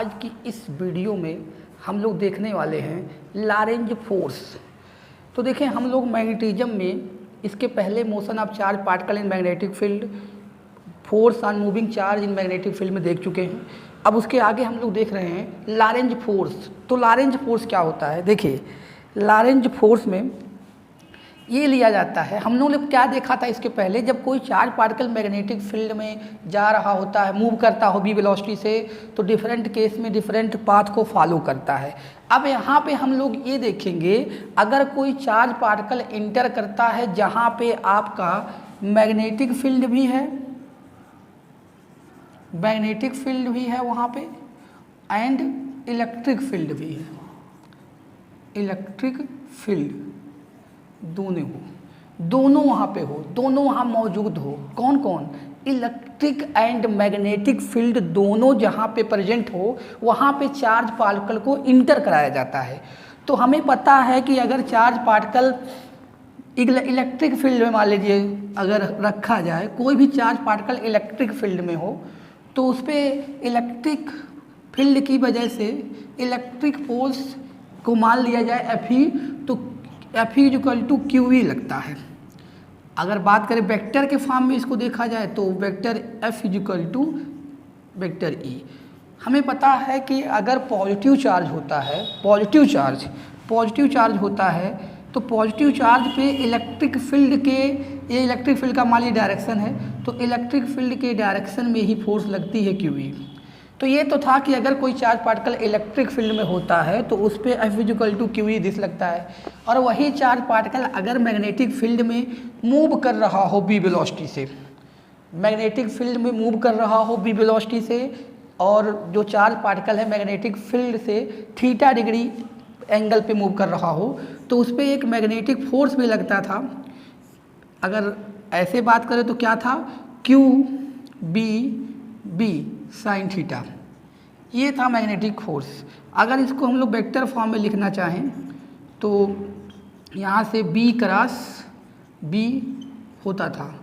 आज की इस वीडियो में हम लोग देखने वाले हैं लॉरेंज फोर्स। तो देखें, हम लोग मैग्नेटिज्म में इसके पहले motion of charge particle in magnetic field, force on moving charge in magnetic field में देख चुके हैं। अब उसके आगे हम लोग देख रहे हैं लॉरेंज फोर्स। तो लॉरेंज फोर्स क्या होता है? देखिए, लॉरेंज फोर्स में ये लिया जाता है, हम लोगों ने क्या देखा था इसके पहले, जब कोई चार्ज पार्टिकल मैग्नेटिक फील्ड में जा रहा होता है, मूव करता हो बी वेलोसिटी से, तो डिफरेंट केस में डिफरेंट पाथ को फॉलो करता है। अब यहाँ पे हम लोग ये देखेंगे, अगर कोई चार्ज पार्टिकल इंटर करता है जहाँ पे आपका मैग्नेटिक फील्ड भी है, मैग्नेटिक फील्ड भी है वहाँ पे, एंड इलेक्ट्रिक फील्ड भी है, इलेक्ट्रिक फील्ड दोनों वहाँ पे हो, दोनों वहाँ मौजूद हो। कौन कौन? इलेक्ट्रिक एंड मैग्नेटिक फील्ड दोनों जहाँ पे प्रेजेंट हो, वहाँ पे चार्ज पार्टिकल को इंटर कराया जाता है। तो हमें पता है कि अगर चार्ज पार्टिकल इलेक्ट्रिक फील्ड में, मान लीजिए अगर रखा जाए, कोई भी चार्ज पार्टिकल इलेक्ट्रिक फील्ड में हो, तो उस पर इलेक्ट्रिक फील्ड की वजह से इलेक्ट्रिक फोर्स को मान लिया जाए Fe, तो Fe इक्वल टू QE लगता है। अगर बात करें वेक्टर के फॉर्म में इसको देखा जाए तो vector F equal to vector E। हमें पता है कि अगर पॉजिटिव चार्ज होता है, पॉजिटिव चार्ज होता है, तो पॉजिटिव चार्ज पे इलेक्ट्रिक फील्ड के, ये इलेक्ट्रिक फील्ड का मान लीजिए डायरेक्शन है, तो इलेक्ट्रिक फील्ड के डायरेक्शन में ही फोर्स लगती है QE। तो ये तो था कि अगर कोई चार्ज पार्टिकल इलेक्ट्रिक फील्ड में होता है तो उस पर F equal to QE this लगता है। और वही चार्ज पार्टिकल अगर मैग्नेटिक फील्ड में मूव कर रहा हो बी वेलोसिटी से, मैग्नेटिक फील्ड में मूव कर रहा हो बी वेलोसिटी से, और जो चार्ज पार्टिकल है मैग्नेटिक फील्ड से थीटा डिग्री एंगल पे मूव कर रहा हो, तो उस पर एक मैग्नेटिक फोर्स भी लगता था। अगर ऐसे बात करें तो क्या था? QBB साइन थीटा, ये था मैग्नेटिक फोर्स। अगर इसको हम लोग वेक्टर फॉर्म में लिखना चाहें तो यहाँ से B क्रॉस B होता था।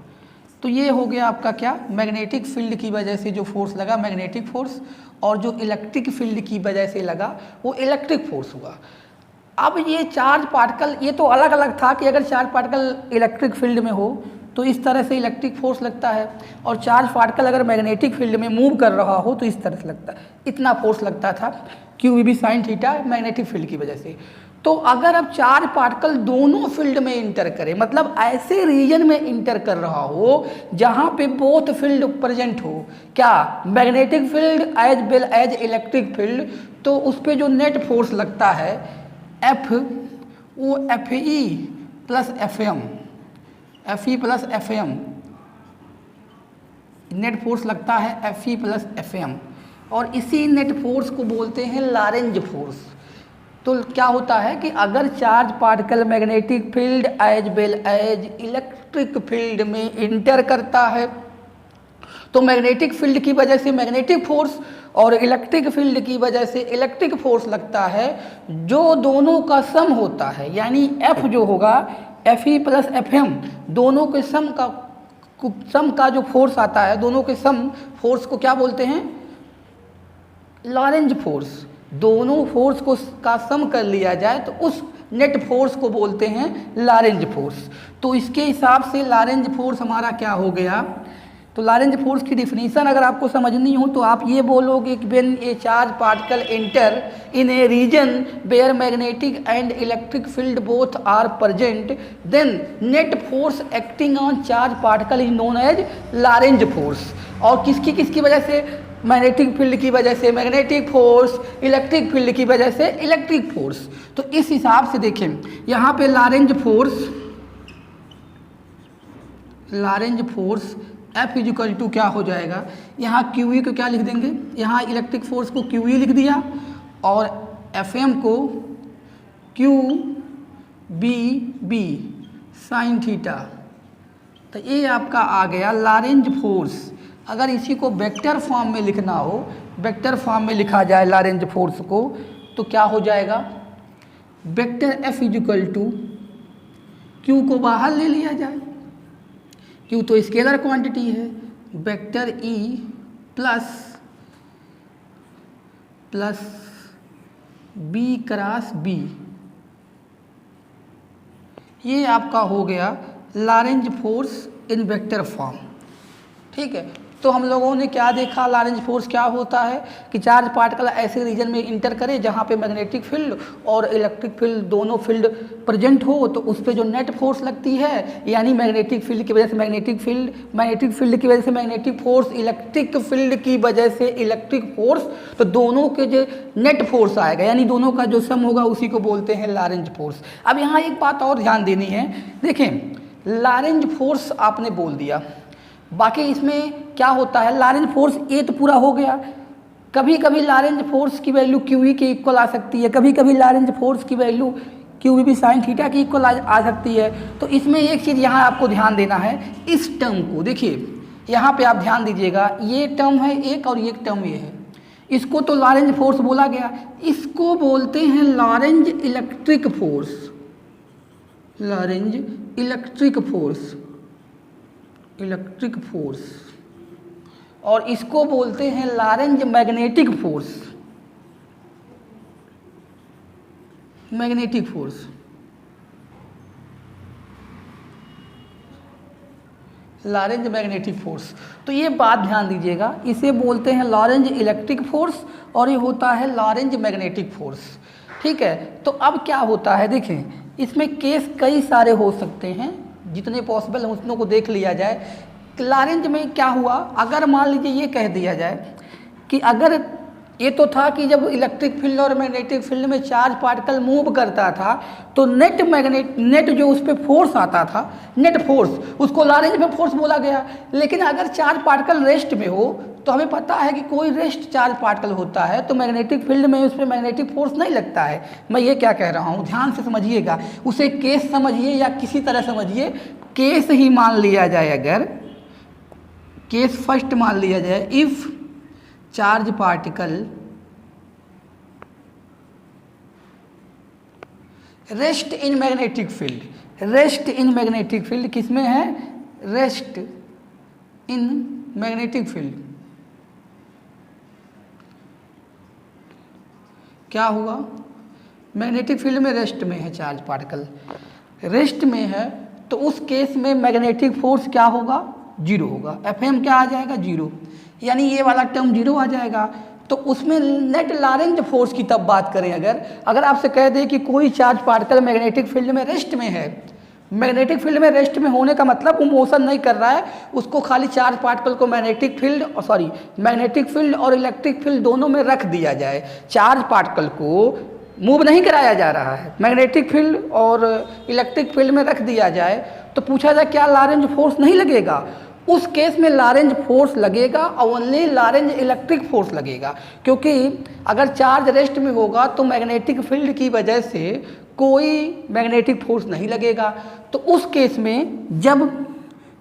तो ये हो गया आपका क्या? मैग्नेटिक फील्ड की वजह से जो फोर्स लगा मैग्नेटिक फोर्स, और जो इलेक्ट्रिक फील्ड की वजह से लगा वो इलेक्ट्रिक फोर्स हुआ। अब ये चार्ज पार्टिकल, ये तो अलग अलग था कि अगर चार्ज पार्टिकल इलेक्ट्रिक फील्ड में हो तो इस तरह से इलेक्ट्रिक फोर्स लगता है, और चार्ज पार्टिकल अगर मैग्नेटिक फील्ड में मूव कर रहा हो तो इस तरह से लगता है, इतना फोर्स लगता था QB sine theta magnetic field की वजह से। तो अगर अब चार्ज पार्टिकल दोनों फील्ड में इंटर करे, मतलब ऐसे रीजन में इंटर कर रहा हो जहाँ पे बोथ फील्ड प्रेजेंट हो, क्या? Magnetic field as well as electric field, तो उस पर जो नेट फोर्स लगता है F, वो FE plus FM, FE plus FM, net force लगता है FE प्लस FM, और इसी नेट फोर्स को बोलते हैं लॉरेंज फोर्स। तो क्या होता है कि अगर charge particle magnetic field as well as electric field में इंटर करता है, तो मैग्नेटिक फील्ड की वजह से मैग्नेटिक फोर्स और इलेक्ट्रिक फील्ड की वजह से इलेक्ट्रिक फोर्स लगता है, जो दोनों का सम होता है, यानी F जो होगा FE प्लस FM, दोनों के सम का जो फोर्स आता है, दोनों के सम फोर्स को क्या बोलते हैं? Lorentz force. दोनों फोर्स को का सम कर लिया जाए तो उस नेट फोर्स को बोलते हैं लॉरेंज फोर्स। तो इसके हिसाब से लॉरेंज फोर्स हमारा क्या हो गया? तो लॉरेंज फोर्स की डिफिनीशन अगर आपको समझनी हो तो आप ये बोलोगे कि when a charge particle enter in a region where magnetic and electric field both are present, then net force acting on charge particle is known as Lorentz force. और किसकी वजह से? मैग्नेटिक फील्ड की वजह से मैग्नेटिक फोर्स, इलेक्ट्रिक फील्ड की वजह से इलेक्ट्रिक फोर्स। तो इस हिसाब से देखें, यहाँ पे Lorentz force F equal to क्या हो जाएगा? यहाँ QE को क्या लिख देंगे? यहाँ इलेक्ट्रिक फोर्स को QE लिख दिया और FM को QBB साइन थीटा। तो ये आपका आ गया लॉरेंज फोर्स। अगर इसी को वेक्टर फॉर्म में लिखना हो, वेक्टर फॉर्म में लिखा जाए लॉरेंज फोर्स को, तो क्या हो जाएगा? Vector F equal to Q को बाहर ले लिया जाए, Q तो स्केलर क्वांटिटी है, vector E plus plus B cross B, ये आपका हो गया Lorentz force in vector form. ठीक है, तो हम लोगों ने क्या देखा, लॉरेंज फोर्स क्या होता है कि चार्ज पार्टिकल ऐसे रीजन में इंटर करे जहाँ पे मैग्नेटिक फील्ड और इलेक्ट्रिक फील्ड दोनों फील्ड प्रेजेंट हो, तो उस पर जो नेट फोर्स लगती है, यानी मैग्नेटिक फील्ड की वजह से मैग्नेटिक फील्ड की वजह से मैग्नेटिक फोर्स, इलेक्ट्रिक फील्ड की वजह से इलेक्ट्रिक फोर्स, तो दोनों के जो नेट फोर्स आएगा, यानी दोनों का जो सम होगा उसी को बोलते हैं लॉरेंज फोर्स। अब यहाँ एक बात और ध्यान देनी है, देखें लॉरेंज फोर्स आपने बोल दिया, बाकी इसमें क्या होता है, लॉरेंज फोर्स ये तो पूरा हो गया, कभी कभी लॉरेंज फोर्स की वैल्यू क्यूई के इक्वल आ सकती है, कभी कभी लॉरेंज फोर्स की वैल्यू क्यूई भी साइन थीटा की इक्वल आ सकती है। तो इसमें एक चीज़ यहाँ आपको ध्यान देना है, इस टर्म को देखिए, यहाँ पे आप ध्यान दीजिएगा, ये टर्म है एक और ये टर्म ये है, इसको तो लॉरेंज फोर्स बोला गया, इसको बोलते हैं Lorentz electric force, Lorentz electric force, electric force, और इसको बोलते हैं Lorentz magnetic force, magnetic force. Lorentz magnetic force, तो ये बात ध्यान दीजिएगा, इसे बोलते हैं लॉरेंज इलेक्ट्रिक फोर्स और ये होता है लॉरेंज मैग्नेटिक फोर्स। ठीक है, तो अब क्या होता है, देखें इसमें केस कई सारे हो सकते हैं, जितने पॉसिबल हैं उतनों को देख लिया जाए। लॉरेंज में क्या हुआ, अगर मान लीजिए ये कह दिया जाए कि अगर ये तो था कि जब इलेक्ट्रिक फील्ड और मैग्नेटिक फील्ड में चार्ज पार्टिकल मूव करता था तो नेट जो उस पर फोर्स आता था, नेट फोर्स, उसको लॉरेंज में फोर्स बोला गया। लेकिन अगर चार्ज पार्टिकल रेस्ट में हो तो हमें पता है कि कोई रेस्ट चार्ज पार्टिकल होता है तो मैग्नेटिक फील्ड में उस पर मैग्नेटिक फोर्स नहीं लगता है। मैं ये क्या कह रहा हूँ, ध्यान से समझिएगा, उसे केस समझिए या किसी तरह समझिए, केस ही मान लिया जाए, अगर केस फर्स्ट मान लिया जाए, if charge particle rest in magnetic field, rest in magnetic field किसमें है, रेस्ट इन मैग्नेटिक फील्ड, क्या हुआ, मैग्नेटिक फील्ड में रेस्ट में है चार्ज पार्टिकल, रेस्ट में है, तो उस केस में मैग्नेटिक फोर्स क्या होगा, जीरो होगा, एफएम क्या आ जाएगा, जीरो, यानी ये वाला टर्म जीरो आ जाएगा। तो उसमें नेट लॉरेंज फोर्स की तब बात करें, अगर आपसे कह दें कि कोई चार्ज पार्टिकल मैग्नेटिक फील्ड में रेस्ट में है, मैग्नेटिक फील्ड में रेस्ट में होने का मतलब वो मोशन नहीं कर रहा है, उसको खाली चार्ज पार्टिकल को मैग्नेटिक फील्ड और इलेक्ट्रिक फील्ड दोनों में रख दिया जाए, चार्ज पार्टिकल को मूव नहीं कराया जा रहा है, मैग्नेटिक फील्ड और इलेक्ट्रिक फील्ड में रख दिया जाए, तो पूछा जाए क्या लॉरेंज फोर्स नहीं लगेगा, उस केस में लॉरेंज फोर्स लगेगा और ओनली लॉरेंज इलेक्ट्रिक फोर्स लगेगा, क्योंकि अगर चार्ज रेस्ट में होगा तो मैग्नेटिक फील्ड की वजह से कोई मैग्नेटिक फोर्स नहीं लगेगा। तो उस केस में जब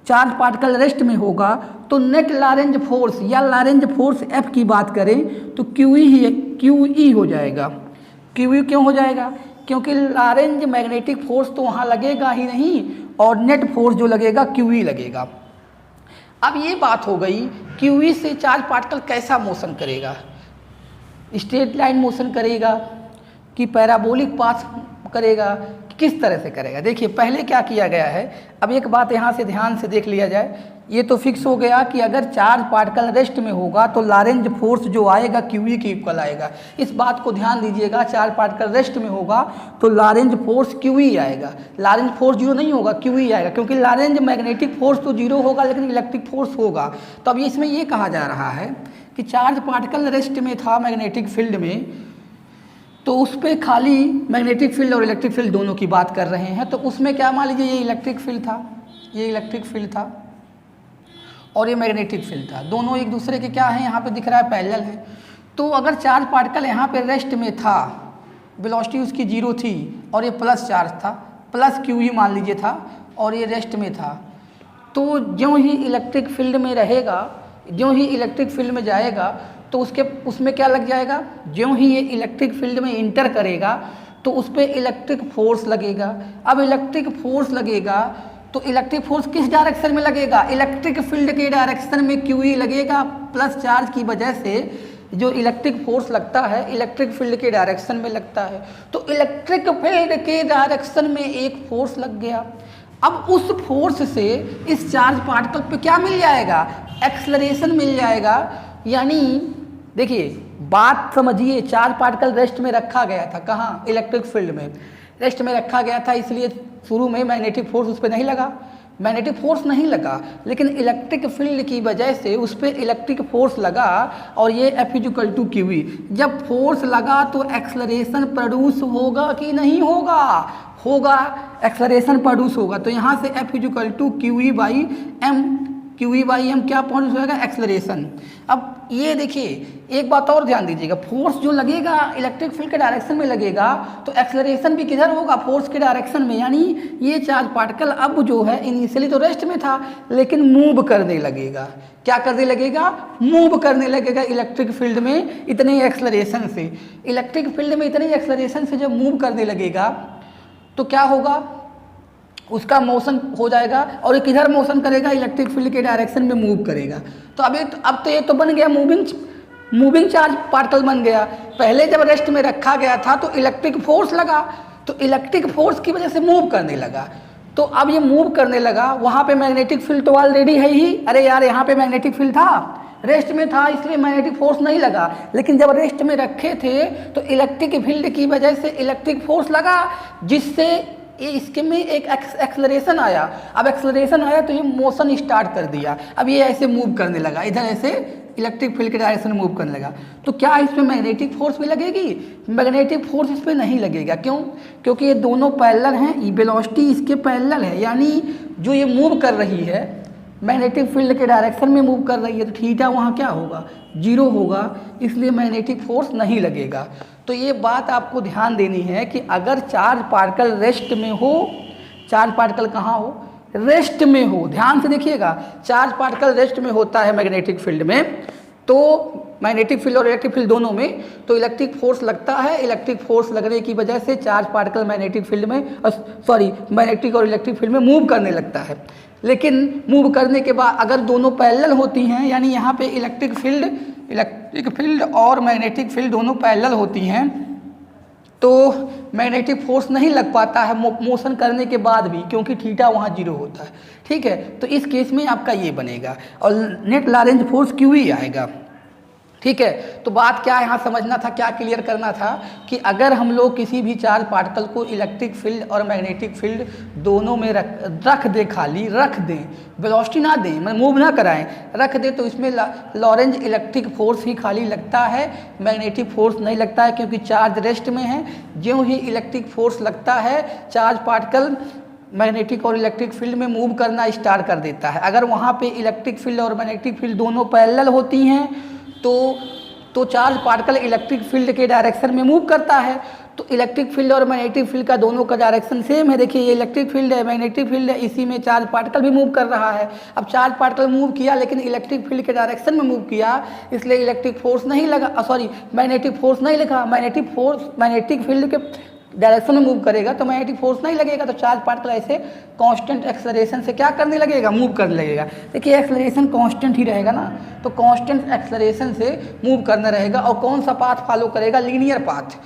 चार्ज पार्टिकल रेस्ट में होगा तो नेट लॉरेंज फोर्स या लॉरेंज फोर्स एफ की बात करें तो क्यूई हो जाएगा। क्यूई क्यों हो जाएगा, क्योंकि लॉरेंज मैग्नेटिक फोर्स तो वहाँ लगेगा ही नहीं और नेट फोर्स जो लगेगा क्यूई लगेगा। अब ये बात हो गई क्यूई से चार्ज पार्टिकल कैसा मोशन करेगा, स्ट्रेट लाइन मोशन करेगा कि पैराबोलिक पाथ करेगा, किस तरह से करेगा। देखिए पहले क्या किया गया है, अब एक बात यहाँ से ध्यान से देख लिया जाए, ये तो फिक्स हो गया कि अगर चार्ज पार्टिकल रेस्ट में होगा तो लॉरेंज फोर्स जो आएगा क्यूई के इक्वल आएगा। इस बात को ध्यान दीजिएगा, चार्ज पार्टिकल रेस्ट में होगा तो लॉरेंज फोर्स क्यूई आएगा, लॉरेंज फोर्स जीरो नहीं होगा, क्यूई आएगा, क्योंकि लॉरेंज मैग्नेटिक फोर्स तो जीरो होगा लेकिन इलेक्ट्रिक फोर्स होगा। तो अब इसमें ये कहा जा रहा है कि चार्ज पार्टिकल रेस्ट में था मैग्नेटिक फील्ड में, तो उस पर खाली मैग्नेटिक फील्ड और इलेक्ट्रिक फील्ड दोनों की बात कर रहे हैं। तो उसमें क्या मान लीजिए ये इलेक्ट्रिक फील्ड था, ये इलेक्ट्रिक फील्ड था और ये मैग्नेटिक फील्ड था, दोनों एक दूसरे के क्या है, यहाँ पे दिख रहा है पैरेलल है। तो अगर चार्ज पार्टिकल यहाँ पे रेस्ट में था, वेलोसिटी उसकी जीरो थी और ये प्लस चार्ज था, प्लस क्यूई मान लीजिए था और ये रेस्ट में था, तो ज्यों ही इलेक्ट्रिक फील्ड में रहेगा, ज्यों ही इलेक्ट्रिक फील्ड में जाएगा तो उसमें क्या लग जाएगा, ज्यों ही ये इलेक्ट्रिक फील्ड में इंटर करेगा तो उस पर इलेक्ट्रिक फोर्स लगेगा। अब इलेक्ट्रिक फोर्स लगेगा तो इलेक्ट्रिक फोर्स किस डायरेक्शन में लगेगा, इलेक्ट्रिक फील्ड के डायरेक्शन में क्यूई लगेगा, प्लस चार्ज की वजह से जो इलेक्ट्रिक फोर्स लगता है इलेक्ट्रिक फील्ड के डायरेक्शन में लगता है। तो इलेक्ट्रिक फील्ड के डायरेक्शन में एक फोर्स लग गया। अब उस फोर्स से इस चार्ज पार्टिकल पे क्या मिल जाएगा, एक्सेलरेशन मिल जाएगा। यानी देखिए बात समझिए, चार्ज पार्टिकल रेस्ट में रखा गया था, कहाँ, इलेक्ट्रिक फील्ड में रेस्ट में रखा गया था, इसलिए शुरू में मैग्नेटिक फोर्स उस पर नहीं लगा, मैग्नेटिक फोर्स नहीं लगा, लेकिन इलेक्ट्रिक फील्ड की वजह से उस पर इलेक्ट्रिक फोर्स लगा और ये F=QE। जब फोर्स लगा तो एक्सेलरेशन प्रोड्यूस होगा कि नहीं होगा, होगा, एक्सेलरेशन प्रोड्यूस होगा। तो यहाँ से F=QE/m, QE/m क्या प्रोड्यूस होगा, एक्सेलरेशन। अब ये देखिए एक बात और ध्यान दीजिएगा, फोर्स जो लगेगा इलेक्ट्रिक फील्ड के डायरेक्शन में लगेगा तो एक्सेलरेशन भी किधर होगा, फोर्स के डायरेक्शन में। यानी ये चार्ज पार्टिकल अब जो है इनिशियली तो रेस्ट में था लेकिन मूव करने लगेगा। क्या करने लगेगा, मूव करने लगेगा इलेक्ट्रिक फील्ड में इतने एक्सेलरेशन से। इलेक्ट्रिक फील्ड में इतने एक्सेलरेशन से जब मूव करने लगेगा तो क्या होगा, उसका मोशन हो जाएगा और ये किधर मोशन करेगा, इलेक्ट्रिक फील्ड के डायरेक्शन में मूव करेगा। तो अब तो ये तो बन गया मूविंग चार्ज पार्टिकल बन गया। पहले जब रेस्ट में रखा गया था तो इलेक्ट्रिक फोर्स लगा, तो इलेक्ट्रिक फोर्स की वजह से मूव करने लगा। तो अब ये मूव करने लगा, वहाँ पे मैग्नेटिक फील्ड तो ऑलरेडी है ही, अरे यार यहाँ पे मैग्नेटिक फील्ड था, रेस्ट में था इसलिए मैग्नेटिक फोर्स नहीं लगा। लेकिन जब रेस्ट में रखे थे तो इलेक्ट्रिक फील्ड की वजह से इलेक्ट्रिक फोर्स लगा, जिससे इसके में एक एक्सेलरेशन आया। अब एक्सेलरेशन आया तो ये मोशन स्टार्ट कर दिया, अब ये ऐसे मूव करने लगा, इधर ऐसे इलेक्ट्रिक फील्ड के डायरेक्शन में मूव करने लगा। तो क्या इसमें मैग्नेटिक फोर्स भी लगेगी, मैग्नेटिक फोर्स इस पर नहीं लगेगा। क्यों, क्योंकि ये दोनों पैरेलल हैं, वेलोसिटी इसके पैरेलल है। यानी जो ये मूव कर रही है मैग्नेटिक फील्ड के डायरेक्शन में मूव कर रही है तो थीटा वहाँ क्या होगा, 0 होगा, इसलिए मैग्नेटिक फोर्स नहीं लगेगा। तो ये बात आपको ध्यान देनी है कि अगर चार्ज पार्टिकल रेस्ट में हो, चार्ज पार्टिकल कहाँ हो, रेस्ट में हो, ध्यान से देखिएगा, चार्ज पार्टिकल रेस्ट में होता है मैग्नेटिक फील्ड में, तो मैग्नेटिक फील्ड और इलेक्ट्रिक फील्ड दोनों में तो इलेक्ट्रिक फोर्स लगता है। इलेक्ट्रिक फोर्स लगने की वजह से चार्ज पार्टिकल मैग्नेटिक फील्ड में मैग्नेटिक और इलेक्ट्रिक फील्ड में मूव करने लगता है। लेकिन मूव करने के बाद अगर दोनों पैरेलल होती हैं, यानी यहाँ पे इलेक्ट्रिक फील्ड और मैग्नेटिक फील्ड दोनों पैरेलल होती हैं, तो मैग्नेटिक फोर्स नहीं लग पाता है मोशन करने के बाद भी, क्योंकि थीटा वहाँ 0 होता है। ठीक है, तो इस केस में आपका ये बनेगा और नेट लॉरेंज फोर्स QE आएगा। ठीक है, तो बात क्या यहाँ समझना था, क्या क्लियर करना था कि अगर हम लोग किसी भी चार्ज पार्टिकल को इलेक्ट्रिक फील्ड और मैग्नेटिक फील्ड दोनों में रख दें, खाली रख दें, वेलोसिटी ना दें, मतलब मूव ना कराएं, रख दें, तो इसमें लॉरेंज इलेक्ट्रिक फोर्स ही खाली लगता है, मैग्नेटिक फोर्स नहीं लगता है, क्योंकि चार्ज रेस्ट में है। ज्यों ही इलेक्ट्रिक फोर्स लगता है चार्ज पार्टिकल मैग्नेटिक और इलेक्ट्रिक फील्ड में मूव करना स्टार्ट कर देता है। अगर वहाँ पे इलेक्ट्रिक फील्ड और मैग्नेटिक फील्ड दोनों पैरेलल होती हैं तो चार्ज पार्टिकल इलेक्ट्रिक फील्ड के डायरेक्शन में मूव करता है। तो इलेक्ट्रिक फील्ड और मैग्नेटिक फील्ड का दोनों का डायरेक्शन सेम है। देखिए ये इलेक्ट्रिक फील्ड है, मैग्नेटिक फील्ड है, इसी में चार्ज पार्टिकल भी मूव कर रहा है। अब चार्ज पार्टिकल मूव किया लेकिन इलेक्ट्रिक फील्ड के डायरेक्शन में मूव किया, इसलिए इलेक्ट्रिक फोर्स नहीं लगा, मैग्नेटिक फोर्स नहीं लगा। मैग्नेटिक फील्ड के डायरेक्शन में मूव करेगा तो मैग्नेटिक फोर्स नहीं लगेगा, तो चार्ज पार्टिकल ऐसे कांस्टेंट एक्सेलरेशन से क्या करने लगेगा, मूव करने लगेगा। देखिए एक्सेलरेशन कांस्टेंट ही रहेगा ना, तो कांस्टेंट एक्सेलरेशन से मूव करना रहेगा। और कौन सा पाथ फॉलो करेगा, लीनियर पाथ।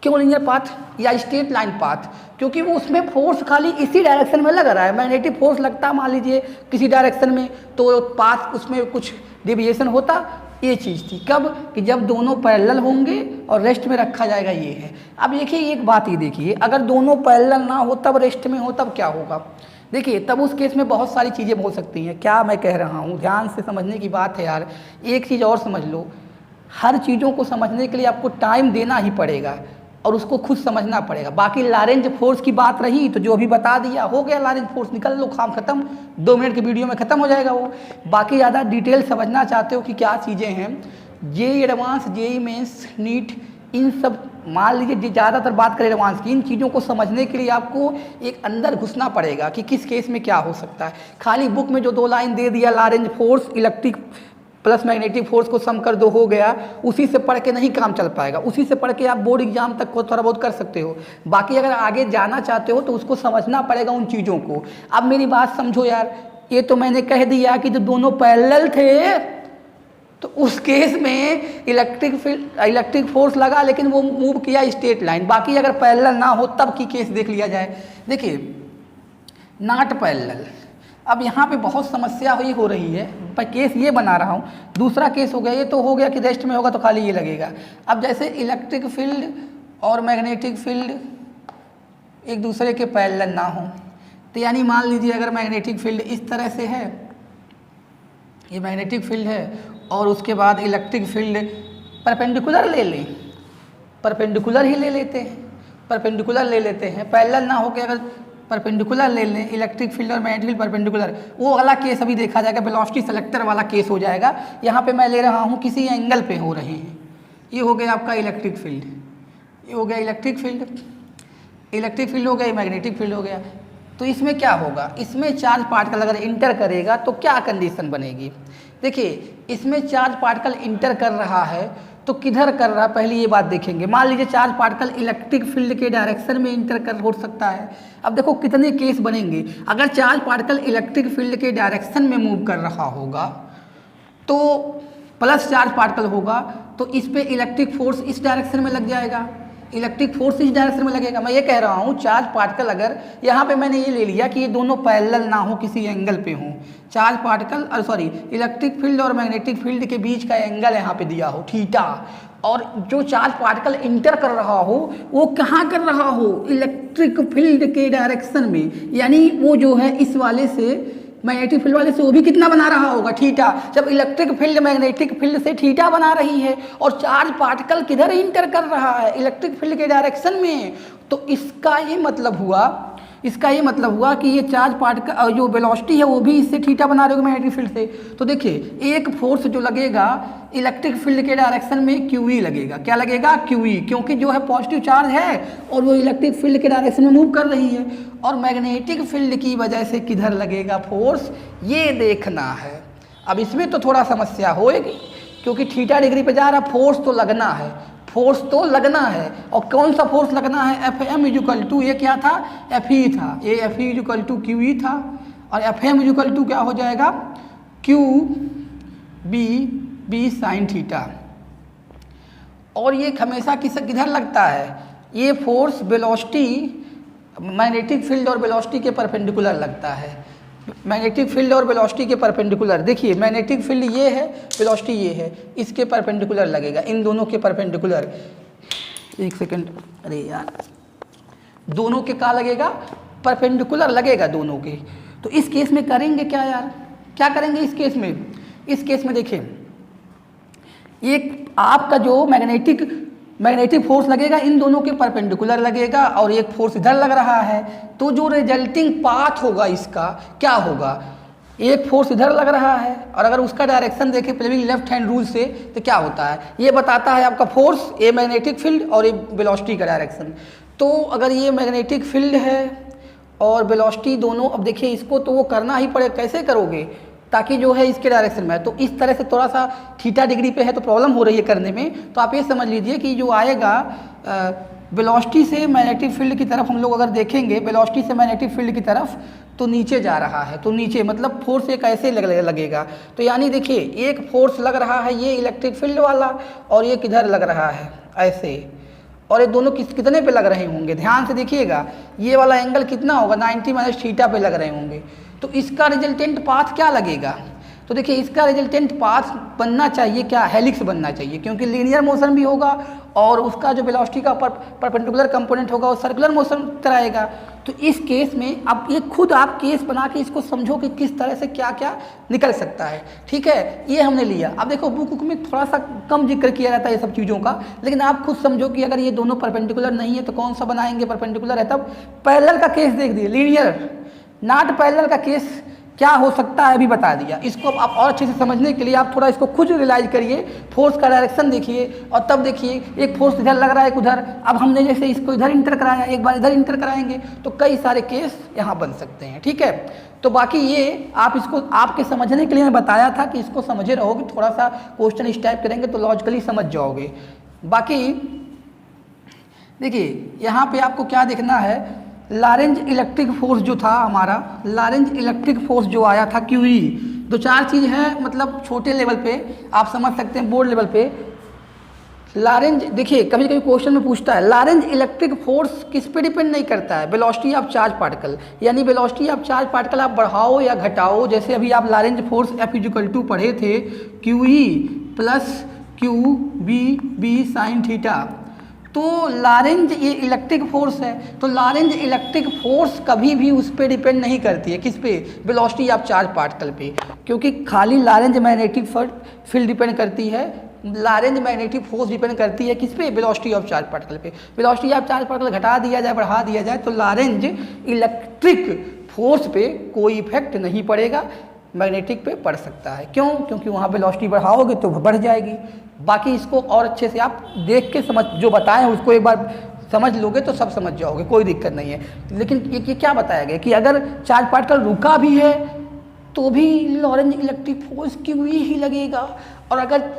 क्यों लीनियर पाथ या स्ट्रेट लाइन पाथ, क्योंकि वो उसमें फोर्स खाली इसी डायरेक्शन में लग रहा है। मैग्नेटिक फोर्स लगता मान लीजिए किसी डायरेक्शन में, तो पाथ उसमें कुछ डेविएशन होता। ये चीज़ थी कब, कि जब दोनों पैरेलल होंगे और रेस्ट में रखा जाएगा, ये है। अब देखिए एक बात ही देखिए, अगर दोनों पैरेलल ना हो तब रेस्ट में हो तब क्या होगा। देखिए तब उस केस में बहुत सारी चीज़ें हो सकती हैं। क्या मैं कह रहा हूँ, ध्यान से समझने की बात है यार। एक चीज़ और समझ लो, हर चीज़ों को समझने के लिए आपको टाइम देना ही पड़ेगा और उसको खुद समझना पड़ेगा। बाकी लॉरेंज फोर्स की बात रही तो जो अभी बता दिया हो गया, लॉरेंज फोर्स निकल लो, काम खत्म, 2 मिनट की वीडियो में ख़त्म हो जाएगा वो। बाकी ज़्यादा डिटेल समझना चाहते हो कि क्या चीज़ें हैं, JEE advance, JEE mains, NEET, इन सब मान लीजिए ज़्यादातर बात करें एडवांस की, इन चीज़ों को समझने के लिए आपको एक अंदर घुसना पड़ेगा कि किस केस में क्या हो सकता है। खाली बुक में जो 2 लाइन दे दिया, Lorentz force electric plus magnetic force को सम कर दो, हो गया, उसी से पढ़ के नहीं काम चल पाएगा। उसी से पढ़ के आप बोर्ड एग्जाम तक को थोड़ा बहुत कर सकते हो। बाकी अगर आगे जाना चाहते हो तो उसको समझना पड़ेगा उन चीज़ों को। अब मेरी बात समझो यार, ये तो मैंने कह दिया कि जो दोनों पैरेलल थे तो उस केस में इलेक्ट्रिक फोर्स लगा, लेकिन वो मूव किया स्ट्रेट लाइन। बाकी अगर पैरेलल ना हो तब की केस देख लिया जाए। देखिए नॉट पैरेलल, अब यहाँ पे बहुत समस्या हुई हो रही है, पर केस ये बना रहा हूँ। दूसरा केस हो गया, ये तो हो गया कि रेस्ट में होगा तो खाली ये लगेगा। अब जैसे इलेक्ट्रिक फील्ड और मैग्नेटिक फील्ड एक दूसरे के पैरेलल ना हो, तो यानी मान लीजिए अगर मैग्नेटिक फील्ड इस तरह से है, ये मैग्नेटिक फील्ड है, और उसके बाद इलेक्ट्रिक फील्ड परपेंडिकुलर ले लें, परपेंडिकुलर ही ले लेते हैं, परपेंडिकुलर ले लेते हैं, पैरेलल ना हो के अगर परपेंडिकुलर ले लें, इलेक्ट्रिक फील्ड और मैग्नेटिक फील्ड परपेंडिकुलर, वो वाला केस अभी देखा जाएगा, वेलोसिटी सेलेक्टर वाला केस हो जाएगा। यहाँ पे मैं ले रहा हूँ किसी एंगल पे हो रहे हैं। ये हो गया आपका इलेक्ट्रिक फील्ड, ये हो गया इलेक्ट्रिक फील्ड, इलेक्ट्रिक फील्ड हो गया, मैग्नेटिक फील्ड हो गया। तो इसमें क्या होगा, इसमें चार्ज पार्टिकल अगर इंटर करेगा तो क्या कंडीशन बनेगी। देखिए इसमें चार्ज पार्टिकल इंटर कर रहा है तो किधर कर रहा है, पहले ये बात देखेंगे। मान लीजिए चार्ज पार्टिकल इलेक्ट्रिक फील्ड के डायरेक्शन में इंटर कर हो सकता है। अब देखो कितने केस बनेंगे। अगर चार्ज पार्टिकल इलेक्ट्रिक फील्ड के डायरेक्शन में मूव कर रहा होगा तो प्लस चार्ज पार्टिकल होगा, तो इस पे इलेक्ट्रिक फोर्स इस डायरेक्शन में लग जाएगा, इलेक्ट्रिक फोर्स इस डायरेक्शन में लगेगा। मैं ये कह रहा हूँ चार्ज पार्टिकल अगर यहाँ पे मैंने ये ले लिया कि ये दोनों पैरेलल ना हो, किसी एंगल पे हो, charge particle sorry electric field और मैग्नेटिक फील्ड के बीच का एंगल यहाँ पे दिया हो थीटा, और जो चार्ज पार्टिकल इंटर कर रहा हो वो कहाँ कर रहा हो, इलेक्ट्रिक फील्ड के डायरेक्शन में, यानी वो जो है इस वाले से मैग्नेटिक फील्ड वाले से वो भी कितना बना रहा होगा, थीटा। जब इलेक्ट्रिक फील्ड मैग्नेटिक फील्ड से थीटा बना रही है और चार्ज पार्टिकल किधर इंटर कर रहा है, इलेक्ट्रिक फील्ड के डायरेक्शन में, तो इसका ये मतलब हुआ कि ये चार्ज पार्टिकल जो वेलोसिटी है वो भी इससे थीटा बना रहे हो मैग्नेटिक फील्ड से। तो देखिए एक फोर्स जो लगेगा इलेक्ट्रिक फील्ड के डायरेक्शन में QE लगेगा। क्या लगेगा, QE, क्योंकि जो है पॉजिटिव चार्ज है और वो इलेक्ट्रिक फील्ड के डायरेक्शन में मूव कर रही है। और मैग्नेटिक फील्ड की वजह से किधर लगेगा फोर्स, ये देखना है। अब इसमें तो थोड़ा समस्या होएगी क्योंकि थीटा डिग्री पे जा रहा, फोर्स तो लगना है, फोर्स तो लगना है। और कौन सा फोर्स लगना है, Fm इक्वल टू, ये क्या था, Fe था, ये Fe इक्वल टू QE था, और Fm इक्वल टू क्या हो जाएगा, QB साइन थीटा। और ये हमेशा किधर लगता है, ये फोर्स वेलोसिटी मैग्नेटिक फील्ड और वेलोसिटी के परपेंडिकुलर लगता है, मैग्नेटिक फील्ड और वेलोसिटी के परपेंडिकुलर। देखिए मैग्नेटिक फील्ड ये है, वेलोसिटी ये है, इसके परपेंडिकुलर लगेगा, इन दोनों के परपेंडिकुलर। एक सेकंड, अरे यार, दोनों के क्या लगेगा, परपेंडिकुलर लगेगा दोनों के। तो इस केस में करेंगे क्या यार, क्या करेंगे इस केस में, इस केस में देखिए एक आपका जो मैग्नेटिक फोर्स लगेगा इन दोनों के परपेंडिकुलर लगेगा, और एक फोर्स इधर लग रहा है, तो जो रिजल्टिंग पाथ होगा इसका क्या होगा, एक फोर्स इधर लग रहा है और अगर उसका डायरेक्शन देखें प्लेविंग लेफ्ट हैंड रूल से तो क्या होता है, ये बताता है आपका फोर्स, ये मैग्नेटिक फील्ड और ये वेलोसिटी का डायरेक्शन। तो अगर ये मैग्नेटिक फील्ड है और वेलोसिटी दोनों, अब देखिए इसको तो वो करना ही पड़ेगा, कैसे करोगे ताकि जो है इसके डायरेक्शन में है। तो इस तरह से थोड़ा सा थीटा डिग्री पे है तो प्रॉब्लम हो रही है करने में। तो आप ये समझ लीजिए कि जो आएगा वेलोसिटी से मैग्नेटिक फील्ड की तरफ हम लोग अगर देखेंगे, वेलोसिटी से मैग्नेटिक फील्ड की तरफ तो नीचे जा रहा है, तो नीचे मतलब फोर्स एक ऐसे लगेगा। तो यानी देखिए एक फोर्स लग रहा है ये इलेक्ट्रिक फील्ड वाला और ये किधर लग रहा है ऐसे, और ये दोनों कितने पे लग रहे होंगे, ध्यान से देखिएगा, ये वाला एंगल कितना होगा 90 माइनस थीटा पे लग रहे होंगे। तो इसका रिजल्टेंट पाथ क्या लगेगा, तो देखिए इसका रिजल्टेंट पाथ बनना चाहिए क्या, हेलिक्स बनना चाहिए, क्योंकि लीनियर मोशन भी होगा और उसका जो वेलोसिटी का परपेंडिकुलर कंपोनेंट होगा वो सर्कुलर मोशन कराएगा। तो इस केस में अब ये खुद आप केस बना के इसको समझो कि किस तरह से क्या क्या निकल सकता है, ठीक है। ये हमने लिया। अब देखो बुक में थोड़ा सा कम जिक्र किया जाता है ये सब चीज़ों का, लेकिन आप खुद समझो कि अगर ये दोनों परपेंडिकुलर नहीं है तो कौन सा बनाएंगे, परपेंडिकुलर है तब। पैरेलल का केस देख दिए, लीनियर नॉट पैरेलल का केस क्या हो सकता है अभी बता दिया। इसको आप और अच्छे से समझने के लिए आप थोड़ा इसको खुद रियलाइज करिए, फोर्स का डायरेक्शन देखिए और तब देखिए एक फोर्स इधर लग रहा है एक उधर। अब हमने जैसे इसको इधर इंटर कराया, एक बार इधर इंटर कराएंगे तो कई सारे केस यहाँ बन सकते हैं, ठीक है। तो बाकी ये आप इसको आपके समझने के लिए मैं बताया था कि इसको समझे रहोगे, थोड़ा सा क्वेश्चन इस टाइप करेंगे तो लॉजिकली समझ जाओगे। बाकी देखिए यहाँ पे आपको क्या देखना है, लॉरेंज इलेक्ट्रिक फोर्स जो था हमारा, लॉरेंज इलेक्ट्रिक फोर्स जो आया था QE, दो चार चीज़ है, मतलब छोटे लेवल पे आप समझ सकते हैं, बोर्ड लेवल पे लॉरेंज, देखिए कभी कभी क्वेश्चन में पूछता है लॉरेंज इलेक्ट्रिक फोर्स किस पे डिपेंड नहीं करता है, वेलोसिटी ऑफ चार्ज पार्टिकल, यानी वेलोसिटी ऑफ चार्ज पार्टिकल आप बढ़ाओ या घटाओ, जैसे अभी आप लॉरेंज फोर्स F पढ़े थे QE plus QB sine theta, तो लॉरेंज ये इलेक्ट्रिक फोर्स है, तो लॉरेंज इलेक्ट्रिक फोर्स कभी भी उस पर डिपेंड नहीं करती है, किस पे, वेलोसिटी ऑफ चार्ज पार्टिकल पे, क्योंकि खाली लॉरेंज मैग्नेटिक फील्ड डिपेंड करती है, लॉरेंज मैग्नेटिक फोर्स डिपेंड करती है किस पे, वेलोसिटी ऑफ चार्ज पार्टिकल पे। वेलोसिटी ऑफ चार्ज पार्टिकल घटा दिया जाए, बढ़ा दिया जाए, तो लॉरेंज इलेक्ट्रिक फोर्स पे कोई इफेक्ट नहीं पड़ेगा, मैग्नेटिक पे पड़ सकता है। क्यों? क्योंकि वहाँ वेलोसिटी बढ़ाओगे तो बढ़ जाएगी। बाकी इसको और अच्छे से आप देख के समझ, जो बताएं उसको एक बार समझ लोगे तो सब समझ जाओगे, कोई दिक्कत नहीं है। लेकिन ये क्या बताया गया कि अगर चार्ज पार्टिकल रुका भी है तो भी लॉरेंज इलेक्ट्रिक फोर्स QE ही लगेगा, और अगर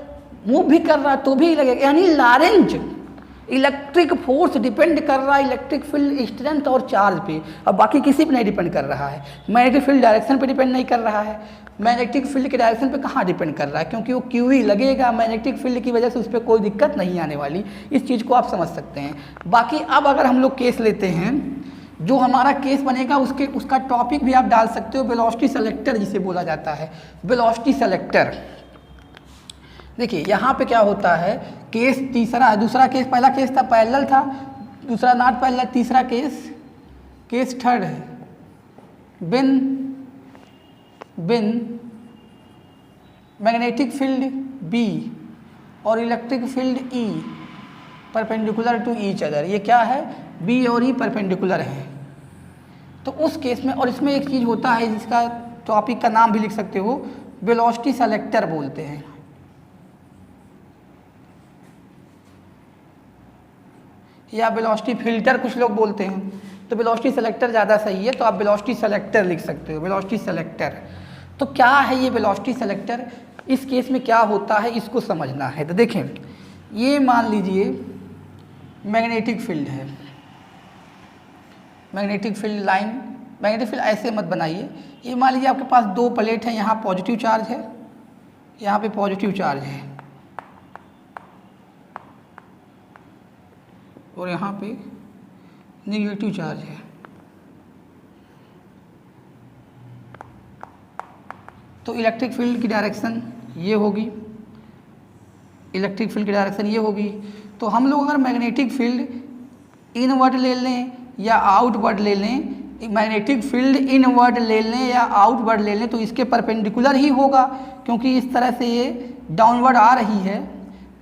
मूव भी कर रहा तो भी लगेगा, यानी लॉरेंज इलेक्ट्रिक फोर्स डिपेंड कर रहा है इलेक्ट्रिक फील्ड स्ट्रेंथ और चार्ज पे, अब बाकी किसी पे नहीं डिपेंड कर रहा है। मैग्नेटिक फील्ड डायरेक्शन पे डिपेंड नहीं कर रहा है, मैग्नेटिक फील्ड के डायरेक्शन पे कहाँ डिपेंड कर रहा है, क्योंकि वो QE लगेगा, मैग्नेटिक फील्ड की वजह से उस पर कोई दिक्कत नहीं आने वाली। इस चीज़ को आप समझ सकते हैं। बाकी अब अगर हम लोग केस लेते हैं, जो हमारा केस बनेगा उसका टॉपिक भी आप डाल सकते हो, वेलोसिटी सेलेक्टर जिसे बोला जाता है, वेलोसिटी सेलेक्टर। देखिए यहाँ पे क्या होता है, केस तीसरा, दूसरा केस, पहला केस था पैरेलल था, दूसरा नॉट पैरेलल, तीसरा केस थर्ड है, बिन मैग्नेटिक फील्ड B और electric field E perpendicular to each other. ये क्या है, B और E परपेंडिकुलर है। तो उस केस में, और इसमें एक चीज़ होता है जिसका टॉपिक का नाम भी लिख सकते हो, वेलोसिटी सेलेक्टर बोलते हैं, या वेलोसिटी फिल्टर कुछ लोग बोलते हैं, तो वेलोसिटी सेलेक्टर ज़्यादा सही है, तो आप वेलोसिटी सेलेक्टर लिख सकते हो, वेलोसिटी सेलेक्टर। तो क्या है ये वेलोसिटी सेलेक्टर, इस केस में क्या होता है इसको समझना है। तो देखें, ये मान लीजिए मैग्नेटिक फील्ड है, magnetic field line, magnetic field ऐसे मत बनाइए, ये मान लीजिए आपके पास दो प्लेट है, यहाँ पॉजिटिव चार्ज है, यहाँ पे पॉजिटिव चार्ज है, और यहाँ पे नेगेटिव चार्ज है। तो इलेक्ट्रिक फील्ड की डायरेक्शन ये होगी, इलेक्ट्रिक फील्ड की डायरेक्शन ये होगी। तो हम लोग अगर मैग्नेटिक फील्ड इनवर्ड ले लें या आउटवर्ड ले लें, मैग्नेटिक फील्ड इनवर्ड ले लें या आउटवर्ड ले लें, तो इसके परपेंडिकुलर ही होगा, क्योंकि इस तरह से ये डाउनवर्ड आ रही है।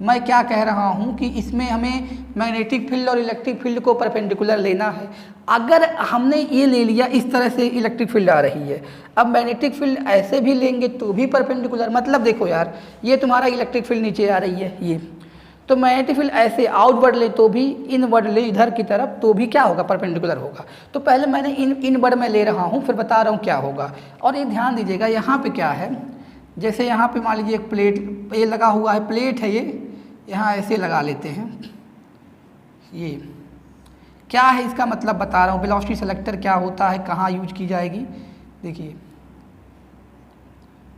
मैं क्या कह रहा हूँ कि इसमें हमें मैग्नेटिक फील्ड और इलेक्ट्रिक फील्ड को परपेंडिकुलर लेना है। अगर हमने ये ले लिया, इस तरह से इलेक्ट्रिक फील्ड आ रही है, अब मैग्नेटिक फील्ड ऐसे भी लेंगे तो भी परपेंडिकुलर, मतलब देखो यार, ये तुम्हारा इलेक्ट्रिक फील्ड नीचे आ रही है, ये तो मैग्नेटिक फील्ड ऐसे आउटवर्ड ले तो भी, इनवर्ड ले इधर की तरफ तो भी क्या होगा, परपेंडिकुलर होगा। तो पहले मैंने इनवर्ड में ले रहा हूँ, फिर बता रहा हूँ क्या होगा। और ये ध्यान दीजिएगा, यहाँ पे क्या है, जैसे यहाँ पे मान लीजिए एक प्लेट ये लगा हुआ है, प्लेट है ये, यहाँ ऐसे लगा लेते हैं, ये क्या है इसका मतलब बता रहा हूँ, वेलोसिटी सेलेक्टर क्या होता है, कहाँ यूज की जाएगी। देखिए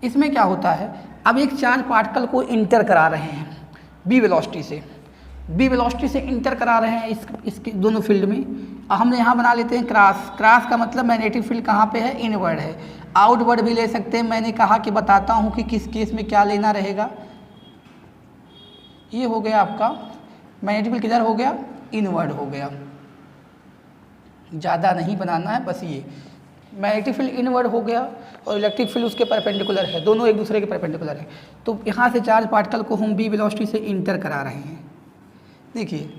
इसमें क्या होता है, अब एक चार्ज पार्टिकल को इंटर करा रहे हैं बी वेलोसिटी से इंटर करा रहे हैं इसके दोनों फील्ड में। हमने यहाँ बना लेते हैं क्रॉस का मतलब मैग्नेटिक फील्ड कहाँ पे है, इनवर्ड है। आउटवर्ड भी ले सकते हैं, मैंने कहा कि बताता हूँ कि किस केस में क्या लेना रहेगा। ये हो गया आपका मैग्नेटिक फील्ड, किधर हो गया, इनवर्ड हो गया, ज़्यादा नहीं बनाना है, बस ये मैग्नेटिक फील्ड इनवर्ड हो गया और इलेक्ट्रिक फील्ड उसके परपेंडिकुलर है, दोनों एक दूसरे के परपेंडिकुलर है। तो यहाँ से चार्ज पार्टिकल को हम बी वेलोसिटी से इंटर करा रहे हैं। देखिए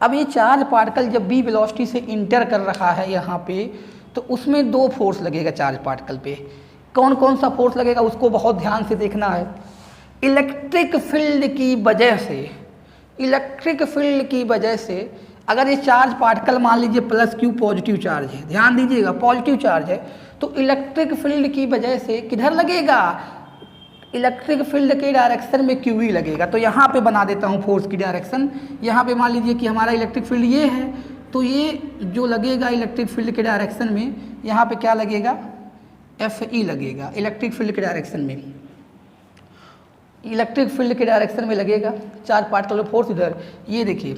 अब ये चार्ज पार्टिकल जब बी वेलोसिटी से इंटर कर रहा है यहाँ पे, तो उसमें दो फोर्स लगेगा चार्ज पार्टिकल पे। कौन कौन सा फोर्स लगेगा उसको बहुत ध्यान से देखना है। इलेक्ट्रिक फील्ड की वजह से अगर ये चार्ज पार्टिकल मान लीजिए प्लस क्यू पॉजिटिव चार्ज है, ध्यान दीजिएगा पॉजिटिव चार्ज है, तो इलेक्ट्रिक फील्ड की वजह से किधर लगेगा, इलेक्ट्रिक फील्ड के डायरेक्शन में क्यू लगेगा। तो यहाँ पे बना देता हूँ फोर्स की डायरेक्शन। यहाँ पे मान लीजिए कि हमारा इलेक्ट्रिक फील्ड ये है, तो ये जो लगेगा इलेक्ट्रिक फील्ड के डायरेक्शन में, यहाँ पे क्या लगेगा, FE लगेगा इलेक्ट्रिक फील्ड के डायरेक्शन में, इलेक्ट्रिक फील्ड के डायरेक्शन में लगेगा चार्ज पार्टिकल का फोर्स इधर। ये देखिए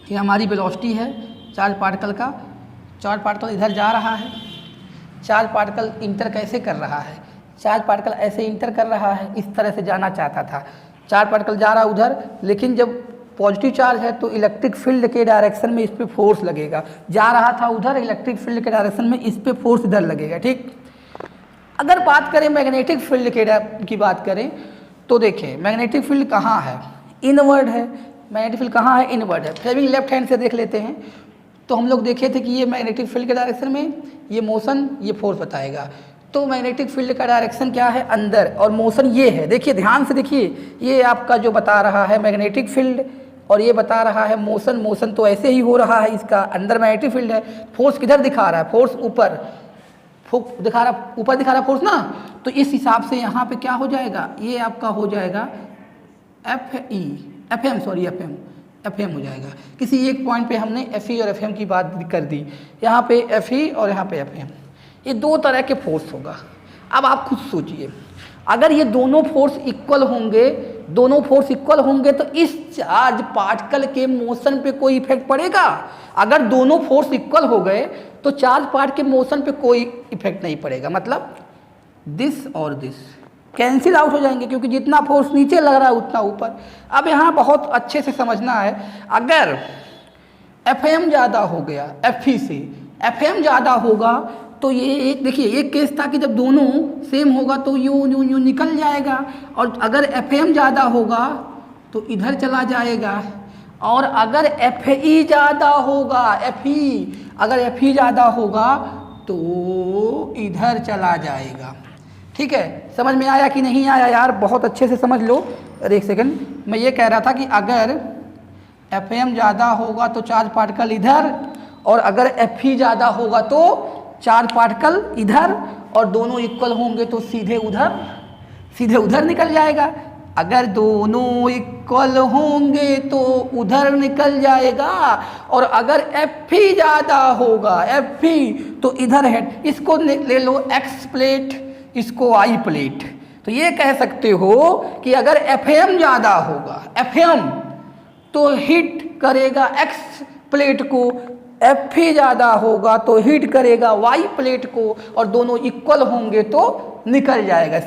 ये हमारी वेलोसिटी है चार्ज पार्टिकल का, चार्ज पार्टिकल इधर जा रहा है, चार्ज पार्टिकल इंटर कैसे कर रहा है, चार्ज पार्टिकल ऐसे इंटर कर रहा है, इस तरह से जाना चाहता था, चार्ज पार्टिकल जा रहा है उधर, लेकिन जब पॉजिटिव चार्ज है तो इलेक्ट्रिक फील्ड के डायरेक्शन में इस पे फोर्स लगेगा, जा रहा था उधर, इलेक्ट्रिक फील्ड के डायरेक्शन में इस पे फोर्स इधर लगेगा। ठीक, अगर बात करें मैग्नेटिक फील्ड की बात करें तो देखिए मैग्नेटिक फील्ड कहाँ है, इनवर्ड है, मैग्नेटिक फील्ड कहाँ है, इनवर्ड है। फ्लेमिंग लेफ्ट हैंड से देख लेते हैं तो हम लोग देखे थे कि ये मैग्नेटिक फील्ड के डायरेक्शन में ये मोशन, ये फोर्स बताएगा। तो मैग्नेटिक फील्ड का डायरेक्शन क्या है, अंदर, और मोशन ये है। देखिए ध्यान से देखिए, ये आपका जो बता रहा है मैग्नेटिक फील्ड और ये बता रहा है मोशन, मोशन तो ऐसे ही हो रहा है, इसका अंदर मैग्नेटिक फील्ड है। फोर्स किधर दिखा रहा है, फोर्स ऊपर दिखा रहा, ऊपर दिखा रहा फोर्स ना, तो इस हिसाब से यहाँ पे क्या हो जाएगा, ये आपका हो जाएगा एफ एम हो जाएगा। किसी एक पॉइंट पे हमने FE और FM की बात कर दी, यहाँ पे FE और यहाँ पे FM, ये दो तरह के फोर्स होगा। अब आप खुद सोचिए, अगर ये दोनों फोर्स इक्वल होंगे तो इस चार्ज पार्टिकल के मोशन पे कोई इफेक्ट पड़ेगा? अगर दोनों फोर्स इक्वल हो गए तो चार्ज पार्ट के मोशन पे कोई इफेक्ट नहीं पड़ेगा, मतलब दिस और दिस कैंसिल आउट हो जाएंगे, क्योंकि जितना फोर्स नीचे लग रहा है उतना ऊपर। अब यहाँ बहुत अच्छे से समझना है, अगर FM ज़्यादा हो गया FE से, FM ज़्यादा होगा तो ये एक देखिए एक केस था कि जब दोनों सेम होगा तो यूं निकल जाएगा, और अगर FM ज़्यादा होगा तो इधर चला जाएगा, और अगर FE ज़्यादा होगा, अगर FE ज़्यादा होगा तो इधर चला जाएगा। ठीक है, समझ में आया कि नहीं आया यार? बहुत अच्छे से समझ लो। एक सेकंड, मैं ये कह रहा था कि अगर FM ज़्यादा होगा तो चार्ज पार्टिकल इधर, और अगर FE ज़्यादा होगा तो चार्ज पार्टिकल इधर, और दोनों इक्वल होंगे तो सीधे उधर निकल जाएगा। अगर दोनों इक्वल होंगे तो उधर निकल जाएगा, और अगर FE ज़्यादा होगा तो इधर है। इसको ले लो X प्लेट, इसको Y प्लेट, तो ये कह सकते हो कि अगर FM ज़्यादा होगा, FM तो हिट करेगा X प्लेट को, FE ज़्यादा होगा तो हिट करेगा Y प्लेट को, और दोनों इक्वल होंगे तो निकल जाएगा,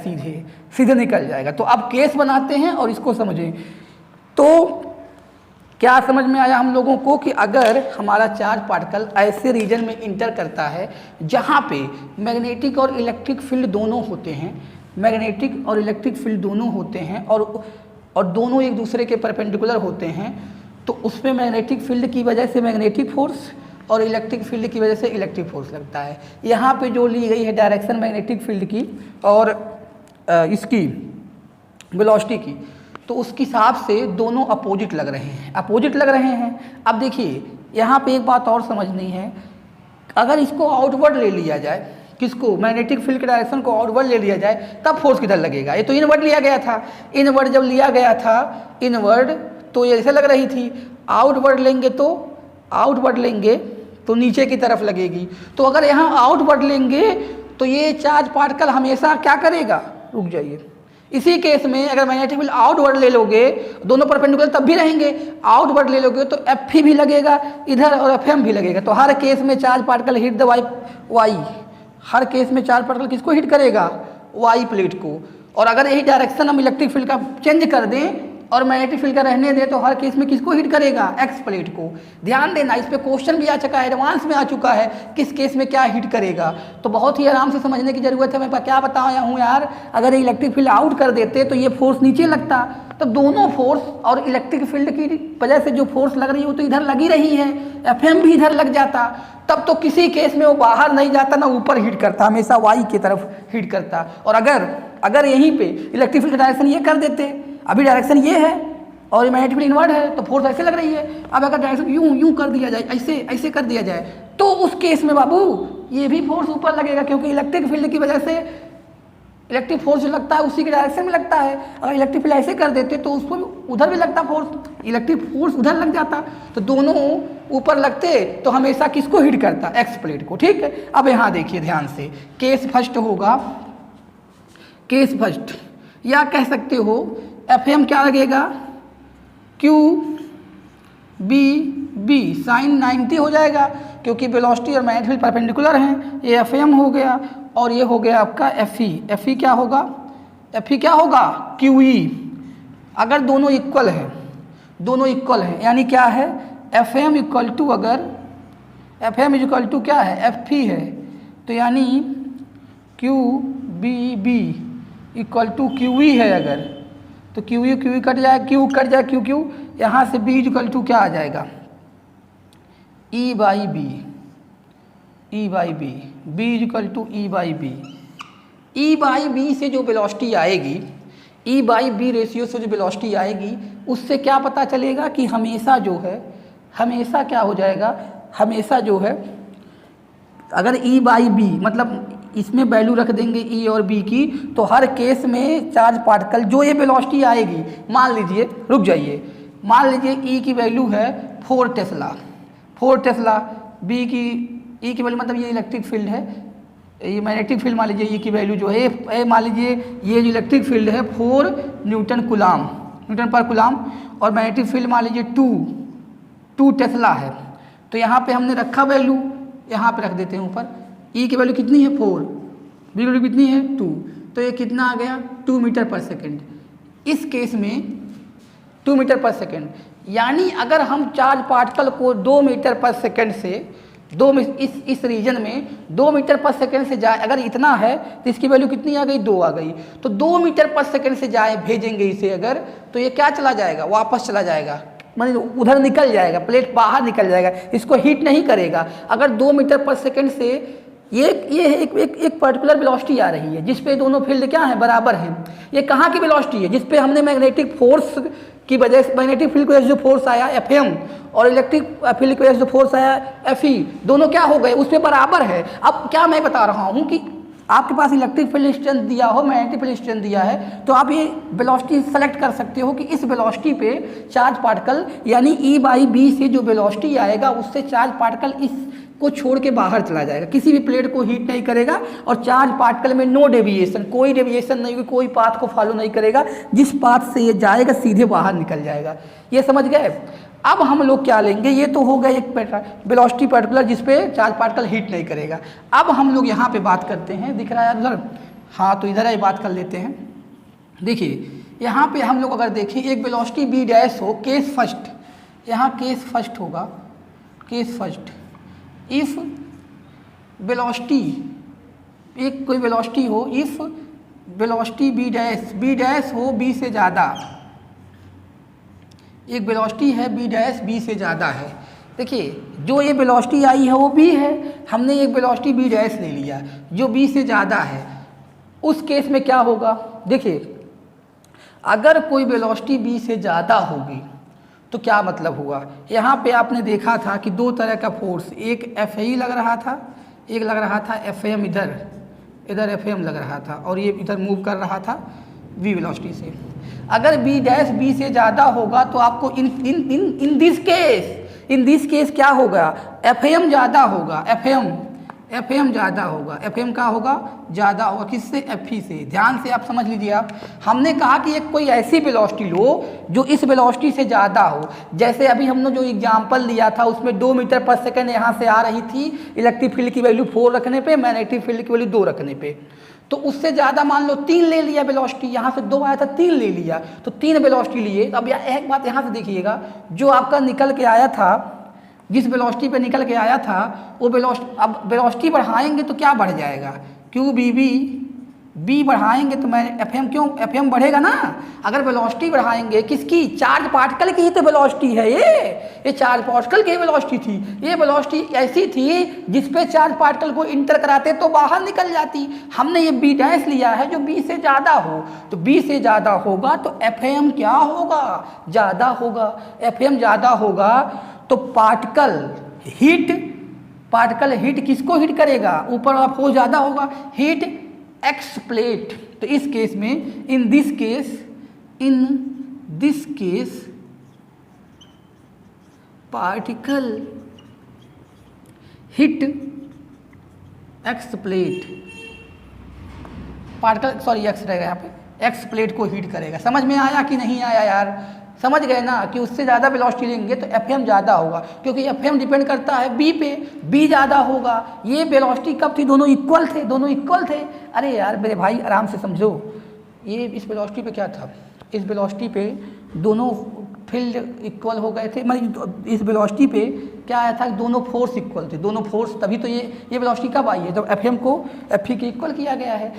सीधे निकल जाएगा। तो अब केस बनाते हैं और इसको समझें। तो क्या समझ में आया हम लोगों को कि अगर हमारा चार्ज पार्टिकल ऐसे रीजन में इंटर करता है जहाँ पे मैग्नेटिक और इलेक्ट्रिक फील्ड दोनों होते हैं, मैग्नेटिक और इलेक्ट्रिक फील्ड दोनों होते हैं, और दोनों एक दूसरे के परपेंडिकुलर होते हैं, तो उसमें मैग्नेटिक फील्ड की वजह से मैग्नेटिक फोर्स और इलेक्ट्रिक फील्ड की वजह से इलेक्ट्रिक फोर्स लगता है। यहाँ पे जो ली गई है डायरेक्शन मैग्नेटिक फील्ड की और इसकी वेलोसिटी की, तो उसके हिसाब से दोनों अपोजिट लग रहे हैं। अब देखिए यहाँ पे एक बात और समझनी है, अगर इसको आउटवर्ड ले लिया जाए, किसको, मैग्नेटिक फील्ड के डायरेक्शन को आउटवर्ड ले लिया जाए, तब फोर्स किधर लगेगा? ये तो इनवर्ड लिया गया था, इनवर्ड जब लिया गया था इनवर्ड तो ये ऐसे लग रही थी, आउटवर्ड लेंगे तो नीचे की तरफ लगेगी। तो अगर यहाँ आउटवर्ड लेंगे तो ये चार्ज पार्टिकल हमेशा क्या करेगा, रुक जाइए, इसी केस में अगर मैग्नेटिक फील्ड आउटवर्ड ले लोगे, दोनों परपेंडिकुलर तब भी रहेंगे, आउटवर्ड ले लोगे तो FE भी लगेगा इधर और FM भी लगेगा। तो हर केस में charge particle hit the Y, her case में चार्ज पार्टिकल किसको हिट करेगा, Y प्लेट को। और अगर यही डायरेक्शन हम इलेक्ट्रिक फील्ड का चेंज कर दें और मैग्नेटिक फील्ड का रहने दें तो हर केस में किसको हिट करेगा, X प्लेट को। ध्यान देना, इस पे क्वेश्चन भी आ चुका है, एडवांस में आ चुका है, किस केस में क्या हिट करेगा। तो बहुत ही आराम से समझने की जरूरत है। मैं क्या बताया हूँ यार, अगर इलेक्ट्रिक फील्ड आउट कर देते तो ये फोर्स नीचे लगता, तो दोनों फोर्स और इलेक्ट्रिक फील्ड की वजह से जो फोर्स लग रही है वो तो इधर लगी रही है, FM भी इधर लग जाता, तब तो किसी केस में वो बाहर नहीं जाता ना ऊपर हिट करता, हमेशा Y की तरफ हिट करता। और अगर यहीं पे इलेक्ट्रिक फील्ड का डायरेक्शन ये कर देते, अभी डायरेक्शन ये है और मैग्नेटिक फील्ड इनवर्ड है तो फोर्स ऐसे लग रही है, अब अगर डायरेक्शन यूं कर दिया जाए, ऐसे कर दिया जाए, तो उस केस में बाबू ये भी फोर्स ऊपर लगेगा, क्योंकि इलेक्ट्रिक फील्ड की वजह से इलेक्ट्रिक फोर्स जो लगता है उसी के डायरेक्शन में लगता है। अगर इलेक्ट्रिक फील्ड ऐसे कर देते तो उसको उधर भी लगता फोर्स, इलेक्ट्रिक फोर्स उधर लग जाता, तो दोनों ऊपर लगते तो हमेशा किसको हिट करता, एक्स प्लेट को। ठीक है, अब यहाँ देखिए ध्यान से, केस फर्स्ट होगा, केस फर्स्ट, या कह सकते हो एफएम क्या लगेगा, क्यू बी बी साइन 90 हो जाएगा, क्योंकि वेलोसिटी और मैग्नेटिक फील्ड परपेंडिकुलर हैं। ये एफएम हो गया, और ये हो गया आपका एफई। एफई क्या होगा, एफई क्या होगा, क्यूई। अगर दोनों इक्वल हैं, दोनों इक्वल हैं, यानी क्या है, एफएम इक्वल टू, अगर एफएम इक्वल टू क्या है, एफई है, तो यानी Q B B equal to QE है। अगर तो क्यूई क्यूई कट जाए, क्यू कट जाए, क्यू क्यू, यहाँ से बी इक्वल टू क्या आ जाएगा, E by B, E by B, B equal to E by B. E by B से जो वेलोसिटी आएगी, ई बाई बी रेशियो से जो वेलोसिटी आएगी, उससे क्या पता चलेगा कि हमेशा जो है, हमेशा क्या हो जाएगा, हमेशा जो है, अगर ई बाई बी मतलब इसमें वैल्यू रख देंगे ई और बी की, तो हर केस में चार्ज पार्टिकल जो ये वेलोसिटी आएगी, मान लीजिए, रुक जाइए, मान लीजिए ई की वैल्यू है 4 टेस्ला, 4 टेस्ला, बी की ई की वैल्यू मतलब ये इलेक्ट्रिक फील्ड है, ये मैग्नेटिक फील्ड मान लीजिए ई की वैल्यू जो है, मान लीजिए ये जो इलेक्ट्रिक फील्ड है 4 न्यूटन कुलाम, न्यूटन पर कुलाम, और मैग्नेटिक फील्ड मान लीजिए 2 टेस्ला है। तो यहाँ पे हमने रखा वैल्यू, यहाँ पे रख देते हैं ऊपर, ई की वैल्यू कितनी है 4, बी की वैल्यू कितनी है 2, तो ये कितना आ गया 2 मीटर पर सेकेंड। इस केस में 2 मीटर पर सेकेंड, यानी अगर हम चार्ज पार्टिकल को 2 मीटर पर सेकेंड से इस रीजन में 2 मीटर पर सेकेंड से जाए, अगर इतना है तो इसकी वैल्यू कितनी आ गई, 2 आ गई, तो 2 मीटर पर सेकेंड से जाए भेजेंगे इसे अगर, तो ये क्या चला जाएगा, वापस चला जाएगा, माने उधर निकल जाएगा, प्लेट बाहर निकल जाएगा, इसको हीट नहीं करेगा। अगर 2 मीटर पर सेकेंड से ये एक पर्टिकुलर वेलोसिटी आ रही है जिस पे दोनों फील्ड क्या है, बराबर हैं। ये कहाँ की वेलोसिटी है, जिस पे हमने मैग्नेटिक फोर्स की वजह से, मैग्नेटिक फील्ड की वजह से जो फोर्स आया एफएम, और इलेक्ट्रिक फील्ड की वजह से जो फोर्स आया एफई, दोनों क्या हो गए, उस पे बराबर है। अब क्या मैं बता रहा हूँ कि आपके पास इलेक्ट्रिक फील्ड स्ट्रेंथ दिया हो, मैग्नेटिक फील्ड स्ट्रेंथ दिया है, तो आप ये वेलोसिटी सेलेक्ट कर सकते हो कि इस वेलोसिटी पे चार्ज पार्टिकल, यानी ई बाई बी से जो वेलोसिटी आएगा उससे चार्ज पार्टिकल इस को छोड़ के बाहर चला जाएगा, किसी भी प्लेट को हीट नहीं करेगा, और चार्ज पार्टिकल में नो डेविएशन, कोई डेविएशन नहीं होगी, कोई पाथ को फॉलो नहीं करेगा, जिस पाथ से ये जाएगा सीधे बाहर निकल जाएगा। ये समझ गए। अब हम लोग क्या लेंगे, ये तो हो गया एक वेलोसिटी पर्टिकुलर जिस पे चार्ज पार्टिकल हीट नहीं करेगा। अब हम लोग यहाँ पे बात करते हैं, दिख रहा है उधर, हाँ तो इधर ही बात कर लेते हैं। देखिए यहाँ पे हम लोग अगर देखें, एक वेलोसिटी बी डैश हो, केस फर्स्ट, यहाँ केस फर्स्ट होगा, केस फर्स्ट, इफ वेलोसिटी, एक कोई वेलोसिटी हो, इफ वेलोसिटी बी डैश हो बी से ज़्यादा, एक वेलोसिटी है बी डैश बी से ज़्यादा है। देखिए जो ये वेलोसिटी आई है वो बी है, हमने एक वेलोसिटी बी डैश ले लिया जो बी से ज़्यादा है, उस केस में क्या होगा, देखिए अगर कोई वेलोसिटी बी से ज़्यादा होगी तो क्या मतलब हुआ, यहाँ पे आपने देखा था कि 2 तरह का फोर्स, एक एफ लग रहा था, एक लग रहा था एफ एम, इधर एफ एम लग रहा था, और ये इधर मूव कर रहा था वी वेलोसिटी से। अगर बी डैश बी से ज़्यादा होगा तो आपको इन दिस केस क्या होगा, एफ एम ज़्यादा होगा, एफ एम ज़्यादा होगा, एफ एम का होगा ज़्यादा होगा, किससे, एफ ई से। ध्यान से आप समझ लीजिए। आप हमने कहा कि एक कोई ऐसी वेलोसिटी लो जो इस वेलोसिटी से ज़्यादा हो, जैसे अभी हमने जो एग्जांपल दिया था उसमें 2 मीटर पर सेकेंड यहाँ से आ रही थी, इलेक्ट्रिक फील्ड की वैल्यू 4 रखने पे, मैग्नेटिक फील्ड की वैल्यू 2 रखने पे, तो उससे ज़्यादा मान लो 3 ले लिया वेलोसिटी, यहाँ से 2 आया था 3 ले लिया, तो 3 वेलोसिटी लिए। अब एक बात यहाँ से देखिएगा, जो आपका निकल के आया था, जिस वेलोसिटी पे निकल के आया था वो वेलोसिटी, अब वेलोसिटी बढ़ाएंगे तो क्या बढ़ जाएगा, क्यू बी बी बढ़ाएंगे तो मैं एफ एम, क्यों एफ एम बढ़ेगा ना। अगर वेलोसिटी बढ़ाएंगे किसकी, चार्ज पार्टिकल की ही तो वेलोसिटी है, ये चार्ज पार्टिकल की वेलोसिटी थी, ये वेलोसिटी ऐसी थी जिस पे चार्ज पार्टिकल को इंटर कराते तो बाहर निकल जाती। हमने ये बी डैश लिया है जो बी से ज़्यादा हो, तो बी से ज़्यादा होगा तो एफ एम क्या होगा, ज़्यादा होगा। एफ एम ज़्यादा होगा तो पार्टिकल हीट किसको हीट करेगा, ऊपर वाला फोर्स ज़्यादा होगा, हीट एक्स प्लेट, तो इस केस में इन this case particle hit x plate, particle sorry x रहेगा यहाँ पे, एक्स प्लेट को हिट करेगा। समझ में आया कि नहीं आया यार? समझ गए ना कि उससे ज़्यादा वेलोसिटी लेंगे तो एफएम ज़्यादा होगा, क्योंकि एफएम डिपेंड करता है बी पे, बी ज़्यादा होगा। ये वेलोसिटी कब थी? दोनों इक्वल थे, दोनों इक्वल थे। अरे यार मेरे भाई आराम से समझो, ये इस वेलोसिटी पे क्या था? इस वेलोसिटी पे दोनों फील्ड इक्वल हो गए थे, मतलब इस वेलोसिटी पे क्या आया था? दोनों फोर्स इक्वल थे, दोनों फोर्स, तभी तो ये वेलोसिटी कब आई है? जब एफएम को एफई के इक्वल किया गया है।